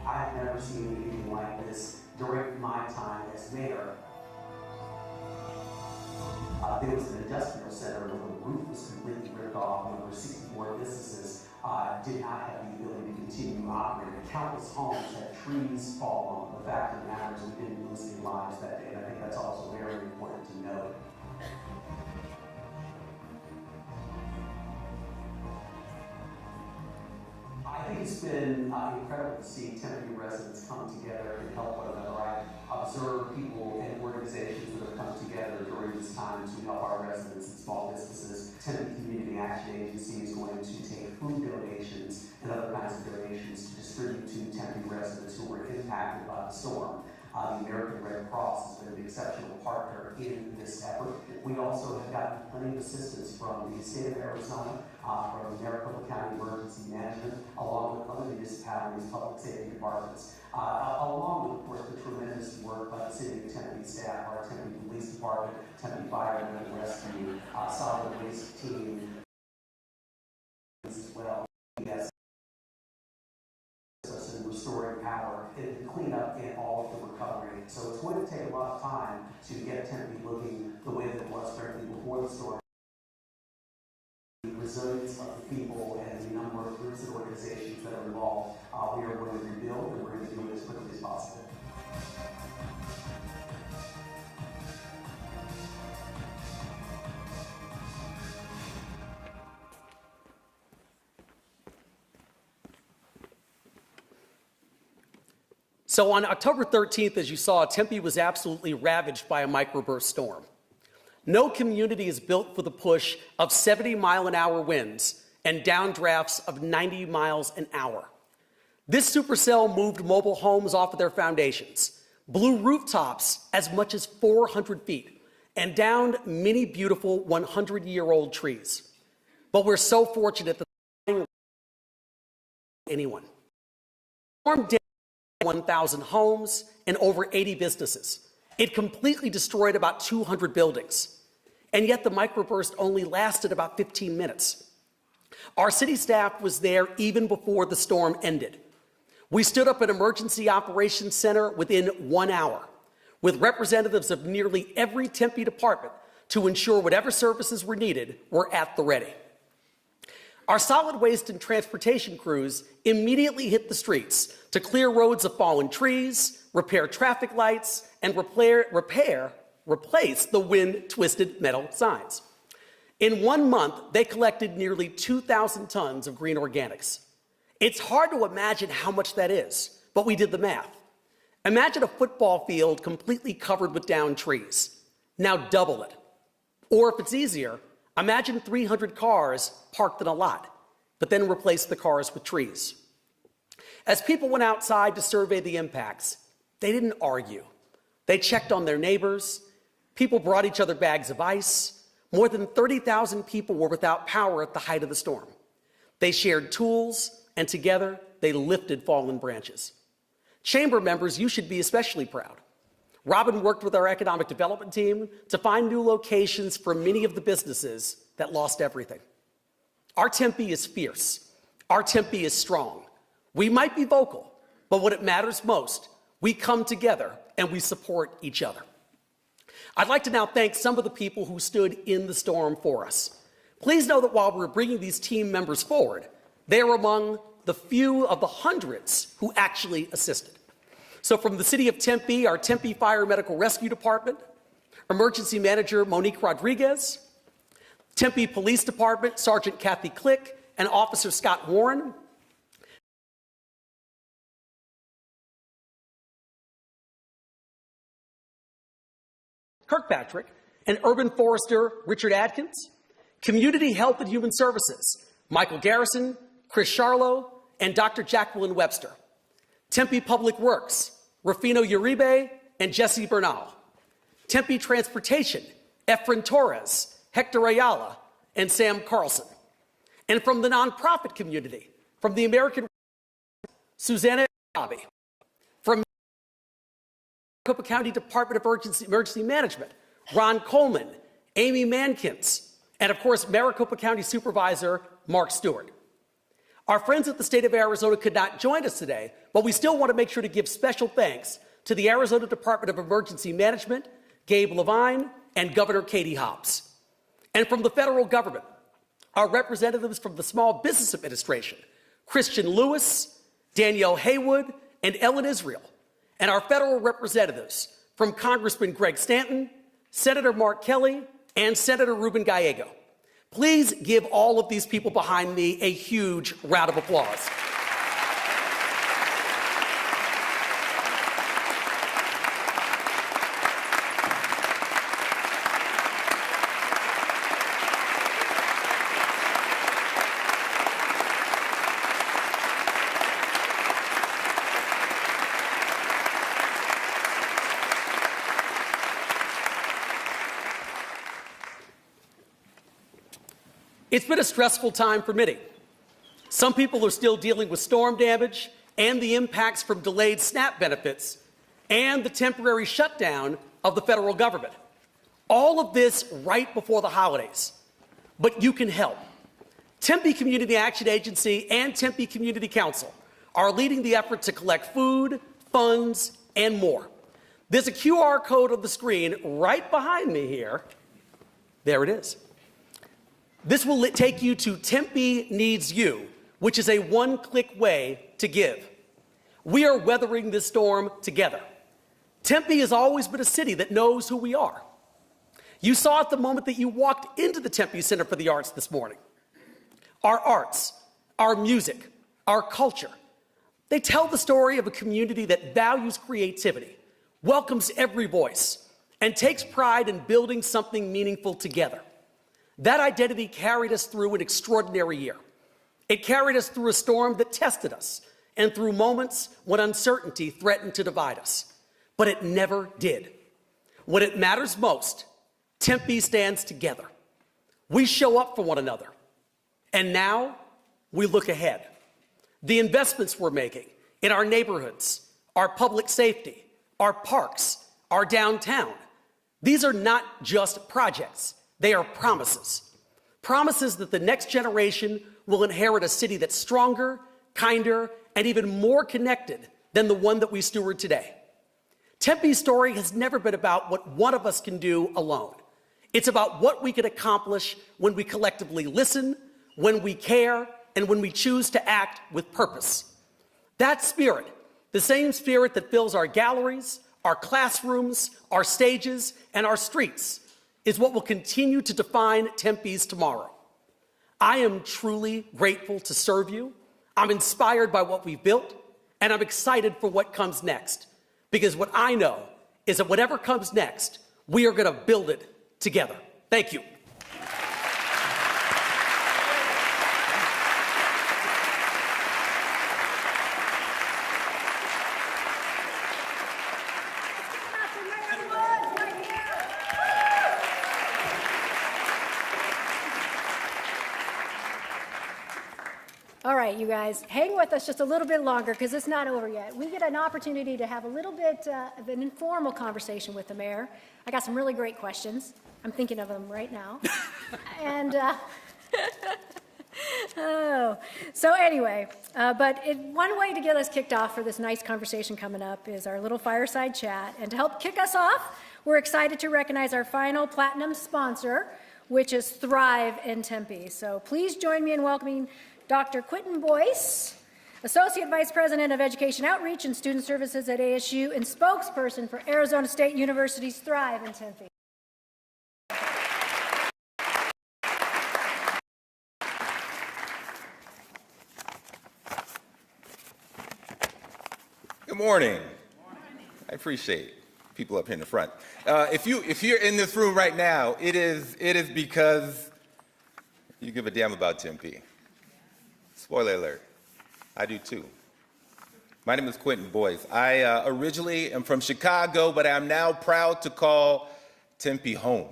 I've never seen anything like this during my time as mayor. There was an industrial center where the roof was completely ripped off, and over 64 businesses did not have the ability to continue operating. Countless homes had trees fall on. The fact of the matter is we didn't lose any lives that day, and I think that's also very important to note. I think it's been incredible to see Tempe residents come together and help one another. I observe people and organizations that have come together during this time to help our residents and small businesses. Tempe Community Action Agency is going to take food donations and other kinds of donations to distribute to Tempe residents who were impacted by the storm. The American Red Cross has been an exceptional partner in this effort. We also have gotten plenty of assistance from the state of Arizona, from the Maricopa County Emergency Management, along with other municipalities, public safety departments, along with, of course, the tremendous work by the city of Tempe staff, our Tempe Police Department, Tempe Fire and Rescue, Solid Waste Team, as well. Yes. And restoring power and cleanup and all of the recovery. So it's going to take a lot of time to get Tempe looking the way that it was, frankly, before the storm. The resilience of the people and the number of groups and organizations that are involved, we are going to rebuild, and we're going to do it as quickly as possible. So on October 13th, as you saw, Tempe was absolutely ravaged by a microburst storm. No community is built for the push of 70-mile-an-hour winds and downdrafts of 90 miles an hour. This supercell moved mobile homes off of their foundations, blew rooftops as much as 400 feet, and downed many beautiful 100-year-old trees. But we're so fortunate that anyone. Storm 1,000 homes and over 80 businesses. It completely destroyed about 200 buildings. And yet the microburst only lasted about 15 minutes. Our city staff was there even before the storm ended. We stood up an emergency operations center within 1 hour with representatives of nearly every Tempe department to ensure whatever services were needed were at the ready. Our solid waste and transportation crews immediately hit the streets to clear roads of fallen trees, repair traffic lights, and replace the wind-twisted metal signs. In 1 month, they collected nearly 2,000 tons of green organics. It's hard to imagine how much that is, but we did the math. Imagine a football field completely covered with downed trees. Now double it. Or if it's easier, imagine 300 cars parked in a lot, but then replace the cars with trees. As people went outside to survey the impacts, they didn't argue. They checked on their neighbors. People brought each other bags of ice. More than 30,000 people were without power at the height of the storm. They shared tools, and together they lifted fallen branches. Chamber members, you should be especially proud. Robin worked with our economic development team to find new locations for many of the businesses that lost everything. Our Tempe is fierce. Our Tempe is strong. We might be vocal, but when it matters most, we come together and we support each other. I'd like to now thank some of the people who stood in the storm for us. Please know that while we're bringing these team members forward, they are among the few of the hundreds who actually assisted. So from the city of Tempe, our Tempe Fire Medical Rescue Department, Emergency Manager Monique Rodriguez, Tempe Police Department, Sergeant Kathy Click, and Officer Scott Warren, Kirkpatrick, and Urban Forester Richard Adkins, Community Health and Human Services, Michael Garrison, Chris Charlo, and Dr. Jacqueline Webster, Tempe Public Works, Rufino Uribe, and Jesse Bernal, Tempe Transportation, Efren Torres, Hector Ayala, and Sam Carlson, and from the nonprofit community, from the American Susanna Abbey, from Maricopa County Department of Emergency Management, Ron Coleman, Amy Mankins, and of course, Maricopa County Supervisor Mark Stewart. Our friends at the state of Arizona could not join us today, but we still want to make sure to give special thanks to the Arizona Department of Emergency Management, Gabe Levine, and Governor Katie Hobbs. And from the federal government, our representatives from the Small Business Administration, Christian Lewis, Danielle Haywood, and Ellen Israel, and our federal representatives from Congressman Greg Stanton, Senator Mark Kelly, and Senator Ruben Gallego. Please give all of these people behind me a huge round of applause. It's been a stressful time for many. Some people are still dealing with storm damage and the impacts from delayed SNAP benefits and the temporary shutdown of the federal government. All of this right before the holidays. But you can help. Tempe Community Action Agency and Tempe Community Council are leading the effort to collect food, funds, and more. There's a QR code on the screen right behind me here. There it is. This will take you to Tempe Needs You, which is a one-click way to give. We are weathering this storm together. Tempe has always been a city that knows who we are. You saw it the moment that you walked into the Tempe Center for the Arts this morning. Our arts, our music, our culture, they tell the story of a community that values creativity, welcomes every voice, and takes pride in building something meaningful together. That identity carried us through an extraordinary year. It carried us through a storm that tested us and through moments when uncertainty threatened to divide us. But it never did. When it matters most, Tempe stands together. We show up for one another. And now we look ahead. The investments we're making in our neighborhoods, our public safety, our parks, our downtown, these are not just projects. They are promises. Promises that the next generation will inherit a city that's stronger, kinder, and even more connected than the one that we steward today. Tempe's story has never been about what one of us can do alone. It's about what we can accomplish when we collectively listen, when we care, and when we choose to act with purpose. That spirit, the same spirit that fills our galleries, our classrooms, our stages, and our streets, is what will continue to define Tempe's tomorrow. I am truly grateful to serve you. I'm inspired by what we've built, and I'm excited for what comes next. Because what I know is that whatever comes next, we are going to build it together. Thank you. All right, you guys, hang with us just a little bit longer because it's not over yet. We get an opportunity to have a little bit of an informal conversation with the mayor. I got some really great questions. I'm thinking of them right now. And so anyway, one way to get us kicked off for this nice conversation coming up is our little fireside chat. And to help kick us off, we're excited to recognize our final platinum sponsor, which is Thrive in Tempe. So please join me in welcoming Dr. Quentin Boyce, Associate Vice President of Education Outreach and Student Services at ASU and spokesperson for Arizona State University's Thrive in Tempe. Good morning. I appreciate people up here in the front. If you're in this room right now, it is because you give a damn about Tempe. Spoiler alert, I do too. My name is Quentin Boyce. I originally am from Chicago, but I'm now proud to call Tempe home.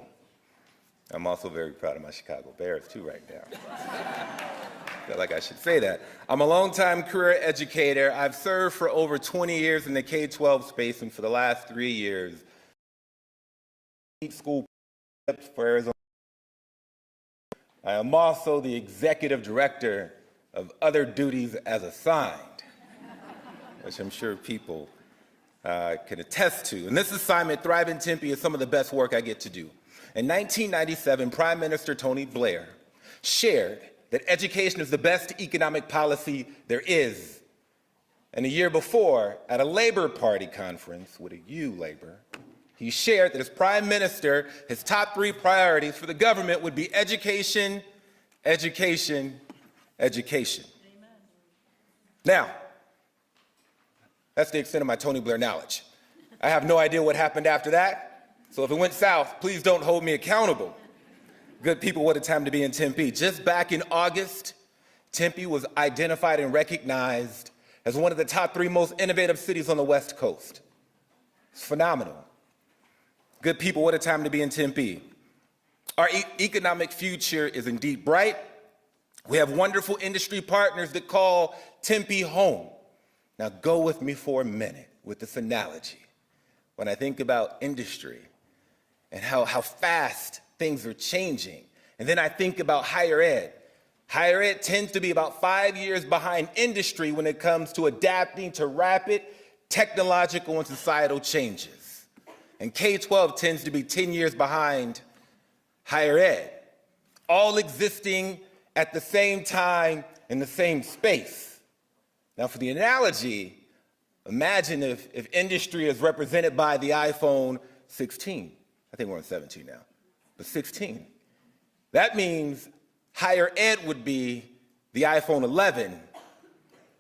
I'm also very proud of my Chicago Bears too right now. I feel like I should say that. I'm a longtime career educator. I've served for over 20 years in the K-12 space, and for the last 3 years, school for Arizona. I am also the executive director of other duties as assigned, which I'm sure people can attest to. And this assignment, Thrive in Tempe, is some of the best work I get to do. In 1997, Prime Minister Tony Blair shared that education is the best economic policy there is. And a year before, at a Labor Party conference with a U Labor, he shared that as Prime Minister, his top 3 priorities for the government would be education, education, education. Amen. Now, that's the extent of my Tony Blair knowledge. I have no idea what happened after that, so if it went south, please don't hold me accountable. Good people, what a time to be in Tempe. Just back in August, Tempe was identified and recognized as one of the top 3 most innovative cities on the West Coast. It's phenomenal. Good people, what a time to be in Tempe. Our economic future is indeed bright. We have wonderful industry partners that call Tempe home. Now go with me for a minute with this analogy. When I think about industry and how fast things are changing, and then I think about higher ed. Higher ed tends to be about 5 years behind industry when it comes to adapting to rapid technological and societal changes. And K-12 tends to be 10 years behind higher ed, all existing at the same time in the same space. Now for the analogy, imagine if industry is represented by the iPhone 16. I think we're on 17 now, but 16. That means higher ed would be the iPhone 11,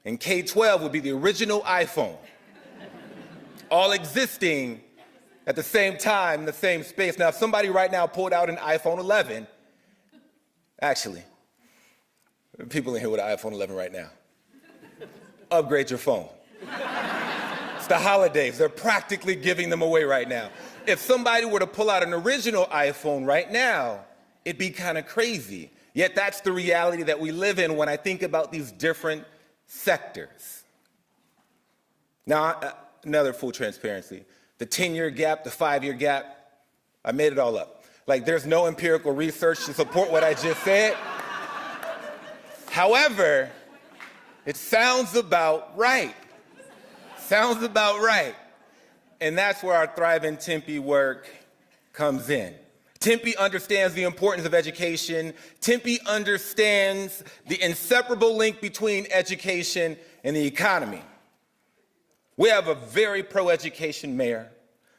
and K-12 would be the original iPhone, all existing at the same time in the same space. Now, if somebody right now pulled out an iPhone 11, actually, people in here with an iPhone 11 right now, upgrade your phone. It's the holidays. They're practically giving them away right now. If somebody were to pull out an original iPhone right now, it'd be kind of crazy. Yet that's the reality that we live in when I think about these different sectors. Now, another full transparency. The 10-year gap, the 5-year gap, I made it all up. Like, there's no empirical research to support what I just said. However, it sounds about right. Sounds about right. And that's where our Thrive in Tempe work comes in. Tempe understands the importance of education. Tempe understands the inseparable link between education and the economy. We have a very pro-education mayor.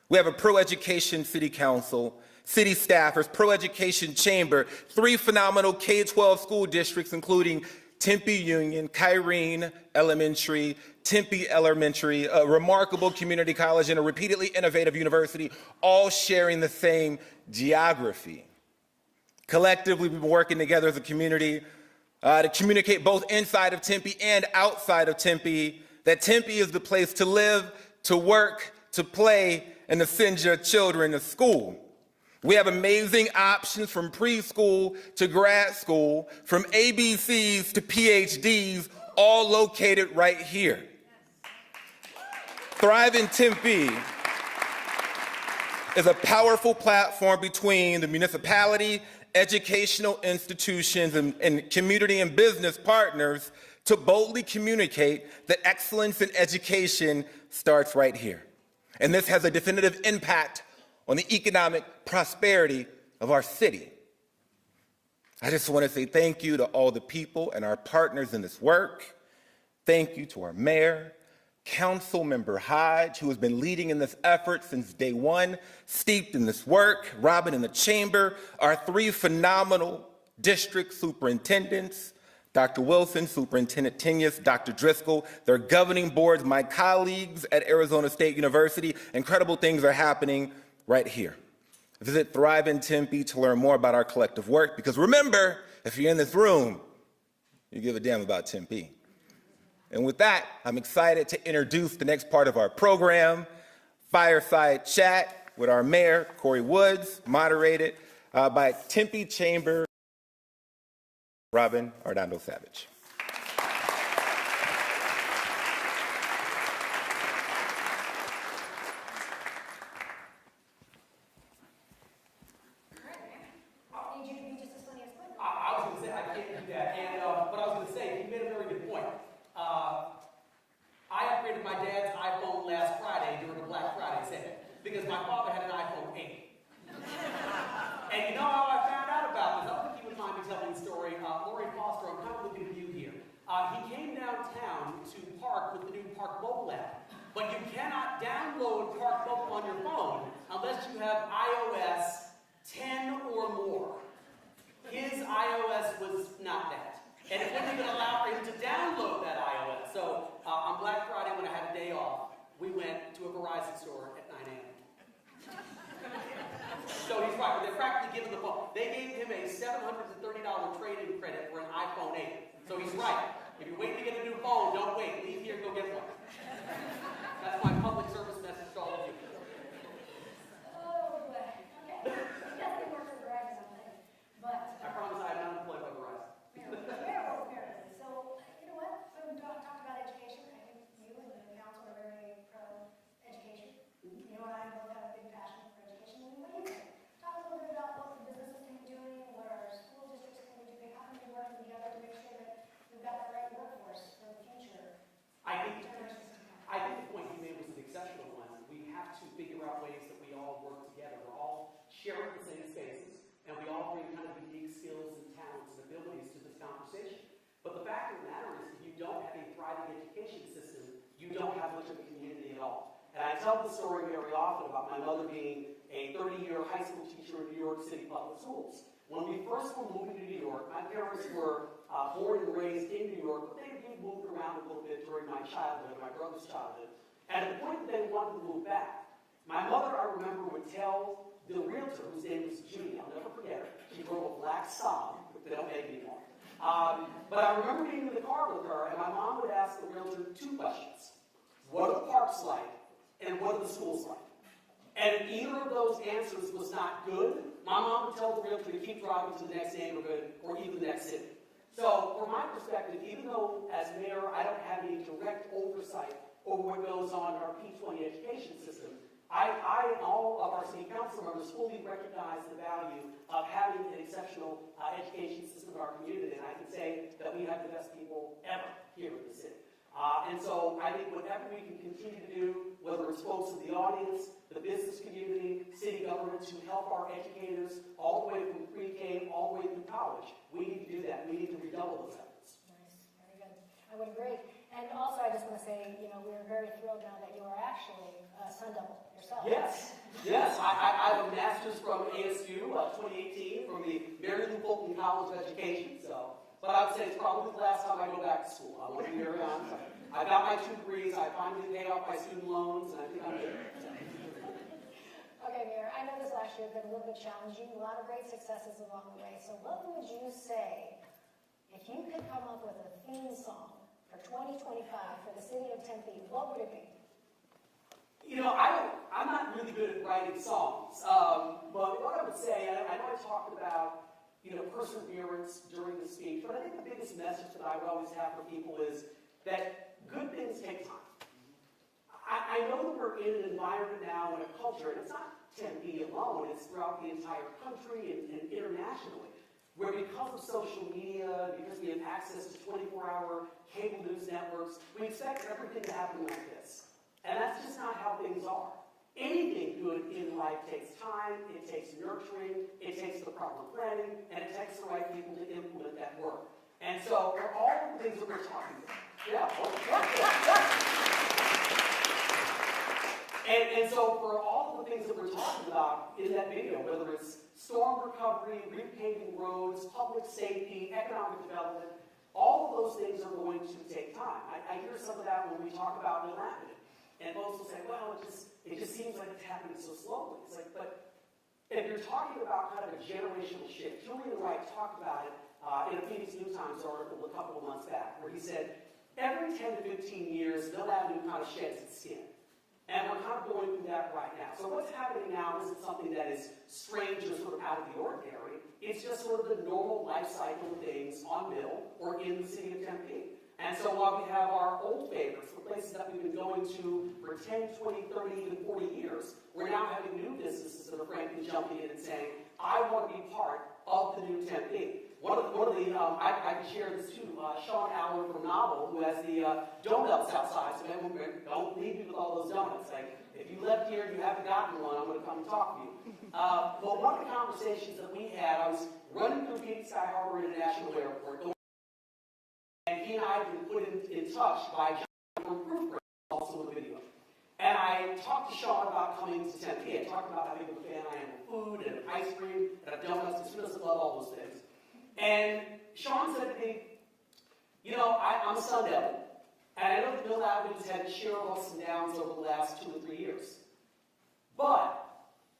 We have a pro-education city council, city staffers, pro-education chamber, 3 phenomenal K-12 school districts, including Tempe Union, Kyrene Elementary, Tempe Elementary, a remarkable community college, and a repeatedly innovative university, all sharing the same geography. Collectively, we've been working together as a community to communicate both inside of Tempe and outside of Tempe that Tempe is the place to live, to work, to play, and to send your children to school. We have amazing options from preschool to grad school, from ABCs to PhDs, all located right here. Thrive in Tempe is a powerful platform between the municipality, educational institutions, and community and business partners to boldly communicate that excellence in education starts right here. And this has a definitive impact on the economic prosperity of our city. I just want to say thank you to all the people and our partners in this work. Thank you to our mayor, Council Member Hodge, who has been leading in this effort since day one, steeped in this work, Robin in the chamber, our 3 phenomenal district superintendents, Dr. Wilson, Superintendent Tenius, Dr. Driscoll, their governing boards, my colleagues at Arizona State University. Incredible things are happening right here. Visit Thrive in Tempe to learn more about our collective work, because remember, if you're in this room, you give a damn about Tempe. And with that, I'm excited to introduce the next part of our program, Fireside Chat with our mayor, Corey Woods, moderated by Tempe Chamber Robin Arnaldo Savage. Because my father had an iPhone 8. And you know how I found out about this? I don't think you would mind me telling the story. Lori Foster, I'm kind of looking at you here. He came downtown to Park with the new Park mobile app. But you cannot download Park mobile on your phone unless you have iOS 10 or more. His iOS was not that. And it wouldn't even allow for him to download that iOS. So on Black Friday, when I had a day off, we went to a Verizon store at 9 a.m. So he's right, they're practically giving the phone. They gave him a $730 trade-in credit for an iPhone 8. So he's right. If you're waiting to get a new phone, don't wait. Leave here and go get one. That's my public service message to all of you. Oh, boy. Okay. He doesn't work for Verizon, but I promise I am not employed by Verizon. apparently. So, you know what? When we talked about education, I think you and the council are very pro-education. You know, and I both have a big passion for education. What do you think? Talk a little bit about what the businesses can be doing, what our school districts can be doing, how can we work together to make sure that we've got the right workforce for the future. I think the point you made was an exceptional one. We have to figure out ways that we all work together. We're all sharing the same spaces, and we all bring kind of unique skills and talents and abilities to this conversation. But the fact of the matter is, if you don't have a thriving education system, you don't have much of a community at all. And I tell the story very often about my mother being a 30-year high school teacher in New York City public schools. When we first were moving to New York, my parents were born and raised in New York, but they moved around a little bit during my childhood, my brother's childhood. And at the point that they wanted to move back, my mother, I remember, would tell the realtor, whose name was Judy, I'll never forget her. She drove a black Saab, but they don't make anymore. But I remember being in the car with her, and my mom would ask the realtor 2 questions. What are the parks like? And what are the schools like? And if either of those answers was not good, my mom would tell the realtor to keep driving to the next neighborhood or even the next city. So from my perspective, even though as mayor I don't have any direct oversight over what goes on in our P20 education system, I and all of our city council members fully recognize the value of having an exceptional education system in our community. And I can say that we have the best people ever here in the city. And so I think whatever we can continue to do, whether it's folks in the audience, the business community, city government, to help our educators all the way from pre-K all the way through college, we need to do that. We need to redouble those efforts. Nice, very good. I would agree. And also, I just want to say, we're very thrilled now that you are actually a Sun Devil yourself. Yes, yes. I have a master's from ASU 2018 from the Mary Lou Fulton College of Education. But I would say it's probably the last time I go back to school. I want to be very honest. I got my 2 degrees. I finally paid off my student loans, and I think I'm good. Okay, Mayor, I know this last year has been a little bit challenging, a lot of great successes along the way. So what would you say if you could come up with a theme song for 2025 for the city of Tempe? What would it be? I'm not really good at writing songs. But what I would say, I know I talked about perseverance during the speech, but I think the biggest message that I would always have for people is that good things take time. I know that we're in an environment now and a culture, and it's not Tempe alone, it's throughout the entire country and internationally, where because of social media, because we have access to 24-hour cable news networks, we expect everything to happen like this. And that's just not how things are. Anything good in life takes time, it takes nurturing, it takes the proper planning, and it takes the right people to implement that work. And so for all of the things that we're talking about, And so for all of the things that we're talking about in that video, whether it's storm recovery, repaving roads, public safety, economic development, all of those things are going to take time. I hear some of that when we talk about Mill Avenue. And folks will say, well, it just seems like it's happening so slowly. It's like, but if you're talking about kind of a generational shift, Julian Wright talked about it in a Phoenix New Times article a couple of months back, where he said, every 10 to 15 years, Mill Avenue kind of sheds its skin. And we're kind of going through that right now. So what's happening now isn't something that is strange or sort of out of the ordinary. It's just sort of the normal life cycle of things on Mill or in the city of Tempe. And so while we have our old favorites, the places that we've been going to for 10, 20, 30, even 40 years, we're now having new businesses that are frankly jumping in and saying, I want to be part of the new Tempe. One of the I can share this too, Sean Allen from Novel, who has the donuts outside, so don't leave me with all those donuts. Like, if you left here and you haven't gotten one, I'm going to come and talk to you. But one of the conversations that we had, I was running through Phoenix Sky Harbor International Airport, and he and I have been put in touch by John from Proofbreak, also in the video. And I talked to Sean about coming to Tempe. I talked about how big of a fan I am of food and ice cream and of donuts, because who doesn't love all those things? And Sean said to me, I'm a Sun Devil, and I know that Mill Avenue's had a share of ups and downs over the last 2 or 3 years. But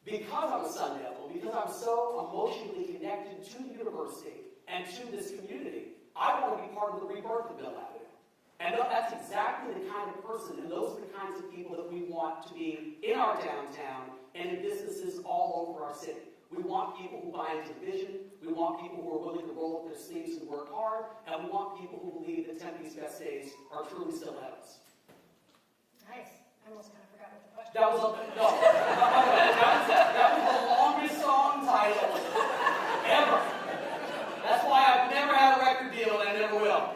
because I'm a Sun Devil, because I'm so emotionally connected to the university and to this community, I want to be part of the rebirth of Mill Avenue. And that's exactly the kind of person, and those are the kinds of people that we want to be in our downtown and in businesses all over our city. We want people who buy into the vision, we want people who are willing to roll up their sleeves and work hard, and we want people who believe that Tempe's best days are truly still ahead of us. Nice. I almost kind of forgot what the question that was. That was the longest song title ever. That's why I've never had a record deal, and I never will.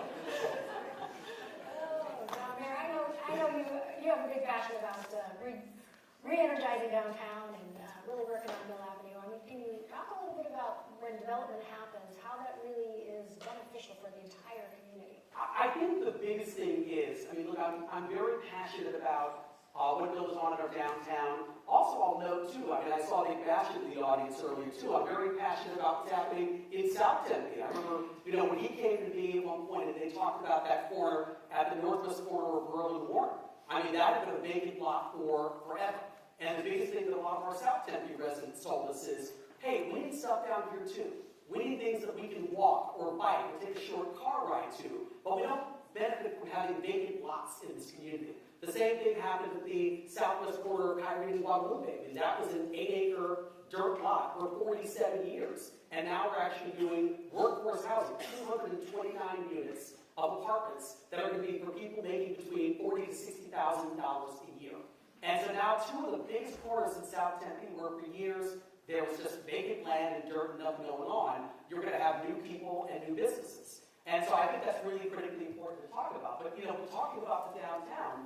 Mayor, I know you have a big passion about re-energizing downtown and really working on Mill Avenue. I mean, can you talk a little bit about when development happens, how that really is beneficial for the entire community? I think the biggest thing is, look, I'm very passionate about what goes on in our downtown. Also, I'll note too, I saw Nick Bash in the audience earlier too. I'm very passionate about what's happening in South Tempe. I remember, when he came to me at one point and they talked about that corner at the northwest corner of Burl and Warren. That had been a vacant lot for forever. And the biggest thing that a lot of our South Tempe residents told us is, hey, we need stuff down here too. We need things that we can walk or bike or take a short car ride to, but we don't benefit from having vacant lots in this community. The same thing happened at the southwest corner of Kyrene and Guadalupe. That was an 8-acre dirt lot for 47 years. And now we're actually doing workforce housing, 229 units of apartments that are going to be for people making between $40,000 to $60,000 a year. And so now 2 of the biggest corners in South Tempe where for years there was just vacant land and dirt and nothing going on, you're going to have new people and new businesses. And so I think that's really critically important to talk about. But, talking about the downtown,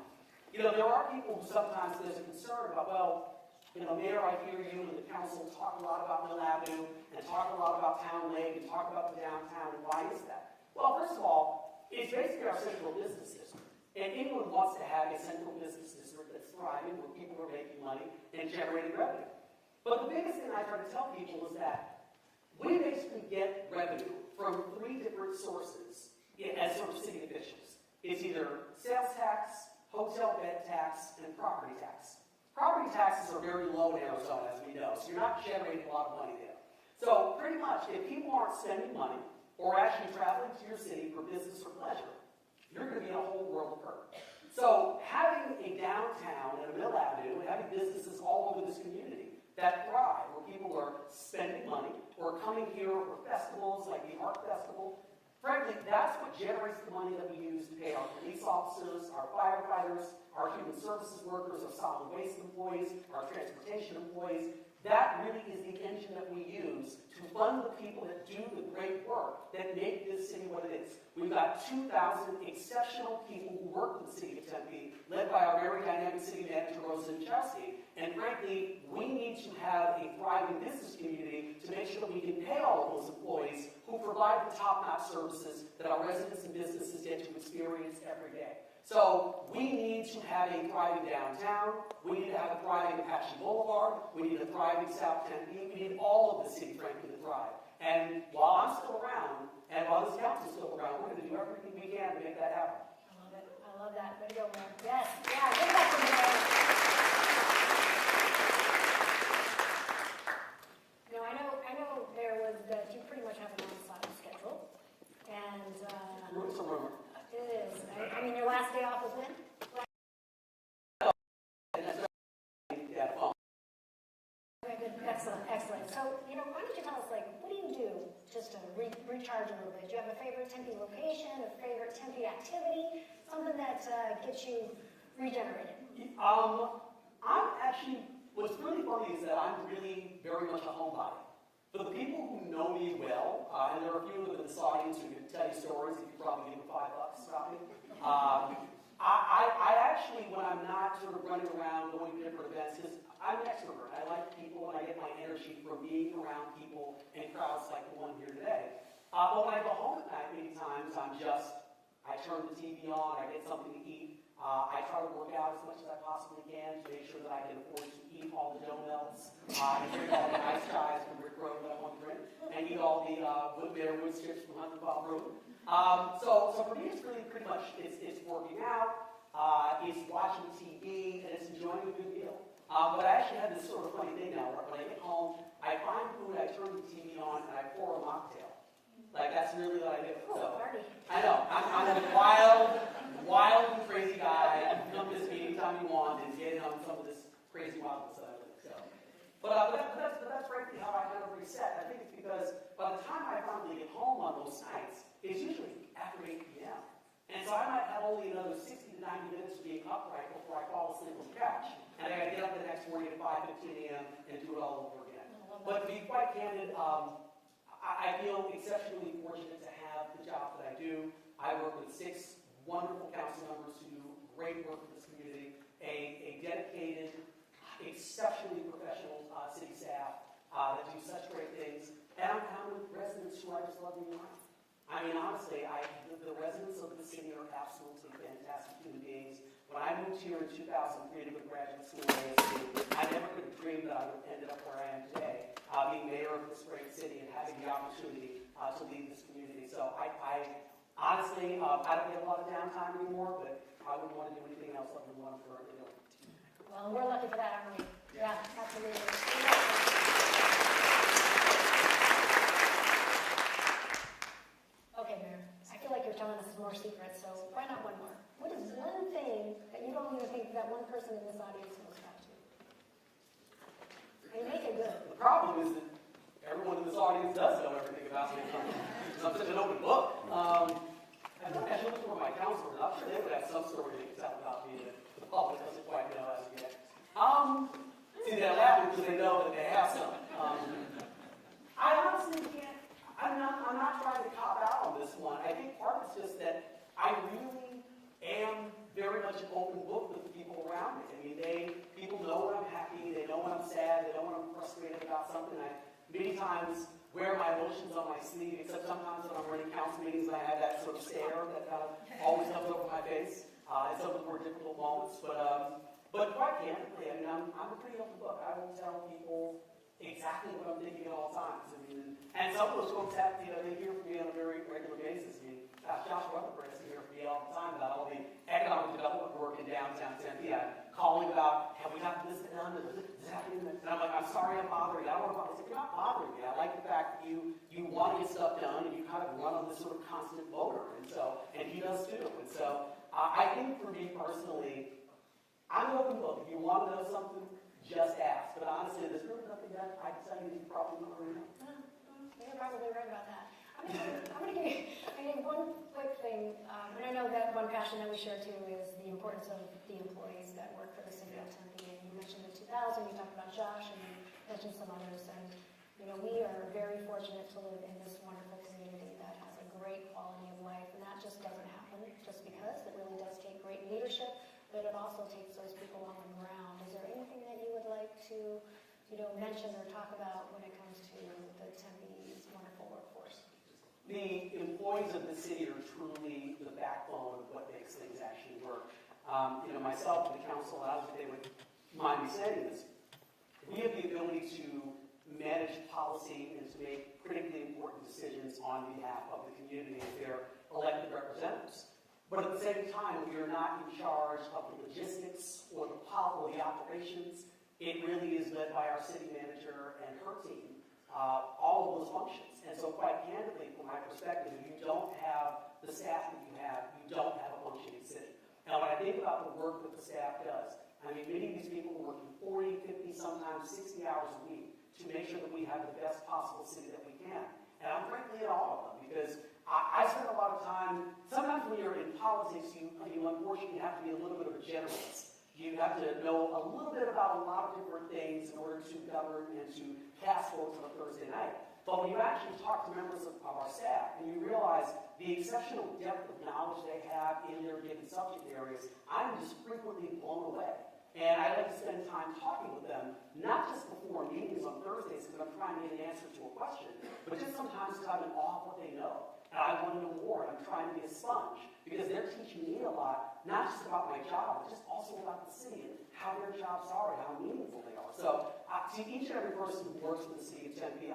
there are people who sometimes there's a concern about, well, Mayor, I hear you and the council talk a lot about Mill Avenue and talk a lot about Town Lake and talk about the downtown, and why is that? Well, first of all, it's basically our central business district. And anyone wants to have a central business district that's thriving, where people are making money and generating revenue. But the biggest thing I try to tell people is that we basically get revenue from 3 different sources as sort of city officials. It's either sales tax, hotel bed tax, and property tax. Property taxes are very low in Arizona, as we know, so you're not generating a lot of money there. So pretty much, if people aren't spending money or actually traveling to your city for business or pleasure, you're going to be in a whole world of hurt. So having a downtown and a Mill Avenue and having businesses all over this community that thrive, where people are spending money or coming here for festivals like the Art Festival, frankly, that's what generates the money that we use to pay our police officers, our firefighters, our human services workers, our solid waste employees, our transportation employees. That really is the engine that we use to fund the people that do the great work that make this city what it is. We've got 2,000 exceptional people who work in the city of Tempe, led by our very dynamic city manager, Rosa Chelsea. And frankly, we need to have a thriving business community to make sure that we can pay all of those employees who provide the top-notch services that our residents and businesses get to experience every day. So we need to have a thriving downtown. We need to have a thriving Apache Boulevard. We need a thriving South Tempe. We need all of the city, frankly, to thrive. And while I'm still around, and while this council is still around, we're going to do everything we can to make that happen. I love it. I love that. Way to go, Mayor. Yes. Yeah, give it up for Mayor. I know there was that you pretty much have an on-site schedule. And It's a rumor. it is. I mean, your last day off was when? Okay, good. Excellent, excellent. So, why don't you tell us, what do you do just to recharge a little bit? Do you have a favorite Tempe location, a favorite Tempe activity, something that gets you regenerated? I'm actually, what's really funny is that I'm really very much a homebody. For the people who know me well, and there are a few of them in this audience who can tell you stories, if you probably give them $5 about me. I actually, when I'm not sort of running around going to different events, because I'm an extrovert. I like people, and I get my energy from being around people and crowds like the one here today. But when I go home at night, many times I turn the TV on, I get something to eat. I try to work out as much as I possibly can to make sure that I can afford to eat all the donuts, and drink all the ice ties from Rick Road that I want to drink, and eat all the wood strips from 100 Bob Road. So for me, it's really pretty much, it's working out, it's watching TV, and it's enjoying a good meal. But I actually have this sort of funny thing now, where when I get home, I find food, I turn the TV on, and I pour a mocktail. That's really what I do. So, I know, I'm a wild and crazy guy. You can come visit me anytime you want and get in on some of this crazy wildness that I live. So, but that's frankly how I kind of reset. I think it's because by the time I finally get home on those nights, it's usually after 8 p.m. And so I might have only another 60 to 90 minutes of being upright before I fall asleep on the couch. And I got to get up the next morning at 5:15 a.m. and do it all over again. But to be quite candid, I feel exceptionally fortunate to have the job that I do. I work with 6 wonderful council members who do great work in this community, a dedicated, exceptionally professional city staff that do such great things, and I'm found with residents who I just love being around. I mean, honestly, the residents of the city are absolutely fantastic human beings. When I moved here in 2003 to go to graduate school at ASU, I never could have dreamed that I would have ended up where I am today, being mayor of this great city and having the opportunity to lead this community. So I honestly, I don't get a lot of downtime anymore, but I wouldn't want to do anything else other than what I'm currently doing. Well, we're lucky for that, aren't we? Yeah, absolutely. Okay, Mayor, I feel like you're telling us more secrets, so why not one more? What is one thing that you don't even think that one person in this audience knows about you? And make it good. The problem is that everyone in this audience does know everything about me. I'm such an open book. I think I should look for my counselor. I'm sure they would have some story they can tell about me that the public doesn't quite know as of yet. See, they're laughing because they know that they have some. I honestly can't. I'm not trying to cop out on this one. I think It's just that I really am very much an open book with the people around me. I mean, people know when I'm happy, they know when I'm sad, they know when I'm frustrated about something. I many times wear my emotions on my sleeve, except sometimes when I'm running council meetings and I have that sort of stare that kind of always comes over my face in some of the more difficult moments. But quite candidly, I mean, I'm a pretty open book. I will tell people exactly what I'm thinking at all times. I mean, and some of those folks have, they hear from me on a very regular basis. I mean, Josh Rutherford has to hear from me all the time about all the economic development work in downtown Tempe. I'm calling about, have we got this done? Is this happening? And I'm like, I'm sorry I'm bothering you. I don't want to bother you. You're not bothering me. I like the fact that you want to get stuff done and you kind of run on this sort of constant motor. And he does too. And so I think for me personally, I'm an open book. If you want to know something, just ask. But honestly, there's really nothing that I can tell you that you probably don't already know. You're probably right about that. I'm going to give you one quick thing, and I know that one passion that we share too is the importance of the employees that work for the city of Tempe. And you mentioned the 2000, you talked about Josh, and you mentioned some others. And we are very fortunate to live in this wonderful community that has a great quality of life, and that just doesn't happen just because. It really does take great leadership, but it also takes those people on the ground. Is there anything that you would like to mention or talk about when it comes to the Tempe's wonderful workforce? The employees of the city are truly the backbone of what makes things actually work. Myself and the council, I don't think they would mind me saying this. We have the ability to manage policy and to make critically important decisions on behalf of the community as their elected representatives. But at the same time, we are not in charge of the logistics or the operations. It really is led by our city manager and her team, all of those functions. And so quite candidly, from my perspective, if you don't have the staff that you don't have a functioning city. Now, when I think about the work that the staff does, I mean, many of these people are working 40, 50, sometimes 60 hours a week to make sure that we have the best possible city that we can. And I'm frankly in awe of them because I spend a lot of time, sometimes when you're in politics, you unfortunately have to be a little bit of a generalist. You have to know a little bit about a lot of different things in order to govern and to cast votes on a Thursday night. But when you actually talk to members of our staff and you realize the exceptional depth of knowledge they have in their given subject areas, I'm just frequently blown away. And I like to spend time talking with them, not just before meetings on Thursdays because I'm trying to get an answer to a question, but just sometimes because I'm in awe of what they know. And I want to know more. I'm trying to be a sponge because they're teaching me a lot, not just about my job, but just also about the city and how their jobs are and how meaningful they are. So to each and every person who works for the city of Tempe,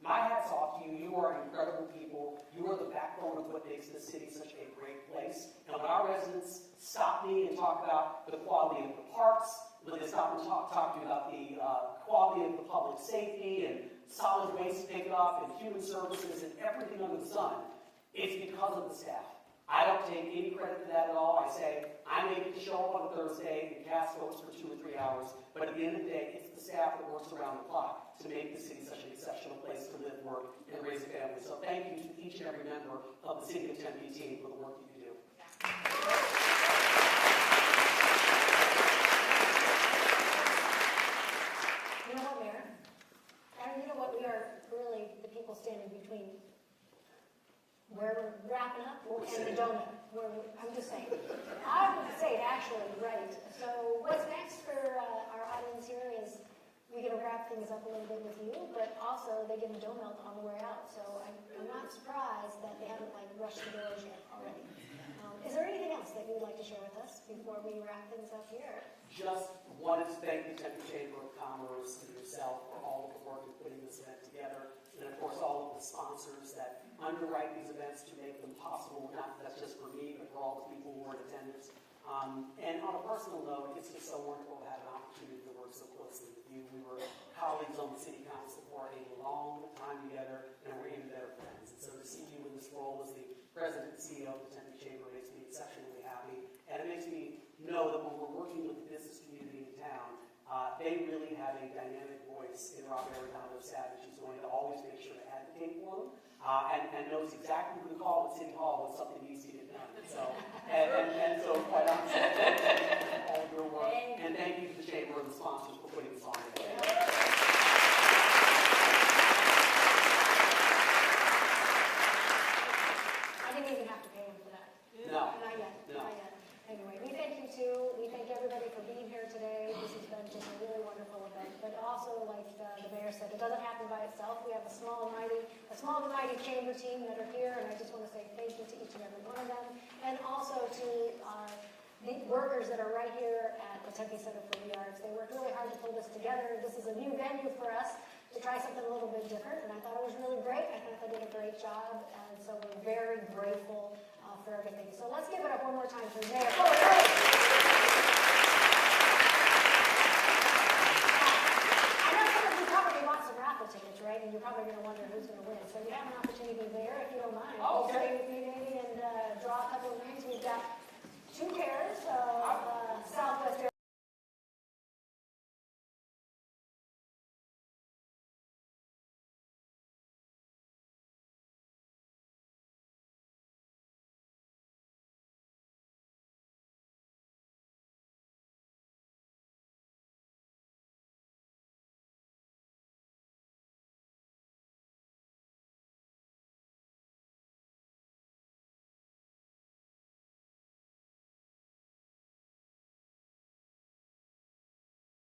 my hat's off to you. You are incredible people. You are the backbone of what makes this city such a great place. And when our residents stop me and talk about the quality of the parks, when they stop and talk to me about the quality of the public safety and solid waste pickup and human services and everything under the sun, it's because of the staff. I don't take any credit for that at all. I say, I may get to show up on a Thursday and cast votes for 2 or 3 hours, but at the end of the day, it's the staff that works around the clock to make the city such an exceptional place to live, work, and raise a family. So thank you to each and every member of the City of Tempe team for the work that you do. You know what, Mayor? And you know what? We are really the people standing between where we're wrapping up and the donut. I'm just saying. I would say it actually, right. So what's next for our audience here is we're going to wrap things up a little bit with you, but also they get a donut on the way out. So I'm not surprised that they haven't rushed the doors yet already. Is there anything else that you would like to share with us before we wrap things up here? Just wanted to thank the Tempe Chamber of Commerce and yourself for all of the work in putting this event together, and of course all of the sponsors that underwrite these events to make them possible, not that's just for me, but for all the people who are in attendance. And on a personal note, it's just so wonderful to have an opportunity to work so closely with you. We were colleagues on the City Council for a long time together, and we're even better friends. And so to see you in this role as the President and CEO of the Tempe Chamber makes me exceptionally happy, and it makes me know that when we're working with the business community in town, they really have a dynamic voice in Rob Arredondo Savage, who's going to always make sure to advocate for them, and knows exactly who to call at City Hall when something needs to get done. So, and so quite honestly, thank you for all of your work, and thank you to the Chamber and the sponsors for putting this on today. I didn't even have to small mighty chamber team that are here, and I just want to say thank you to each and every one of them, and also to the workers that are right here at the Tempe Center for the Arts. They worked really hard to pull this together. This is a new venue for us to try something a little bit different, and I thought it was really great. I thought they did a great job, and so we're very grateful for everything. So let's give it up one more time for Mayor. I know some of you probably bought some raffle tickets, right? And you're probably going to wonder who's going to win. So you have an opportunity there, if you don't mind. Oh, okay. Stay with me maybe and draw a couple of names. We've got 2 pairs of Southwest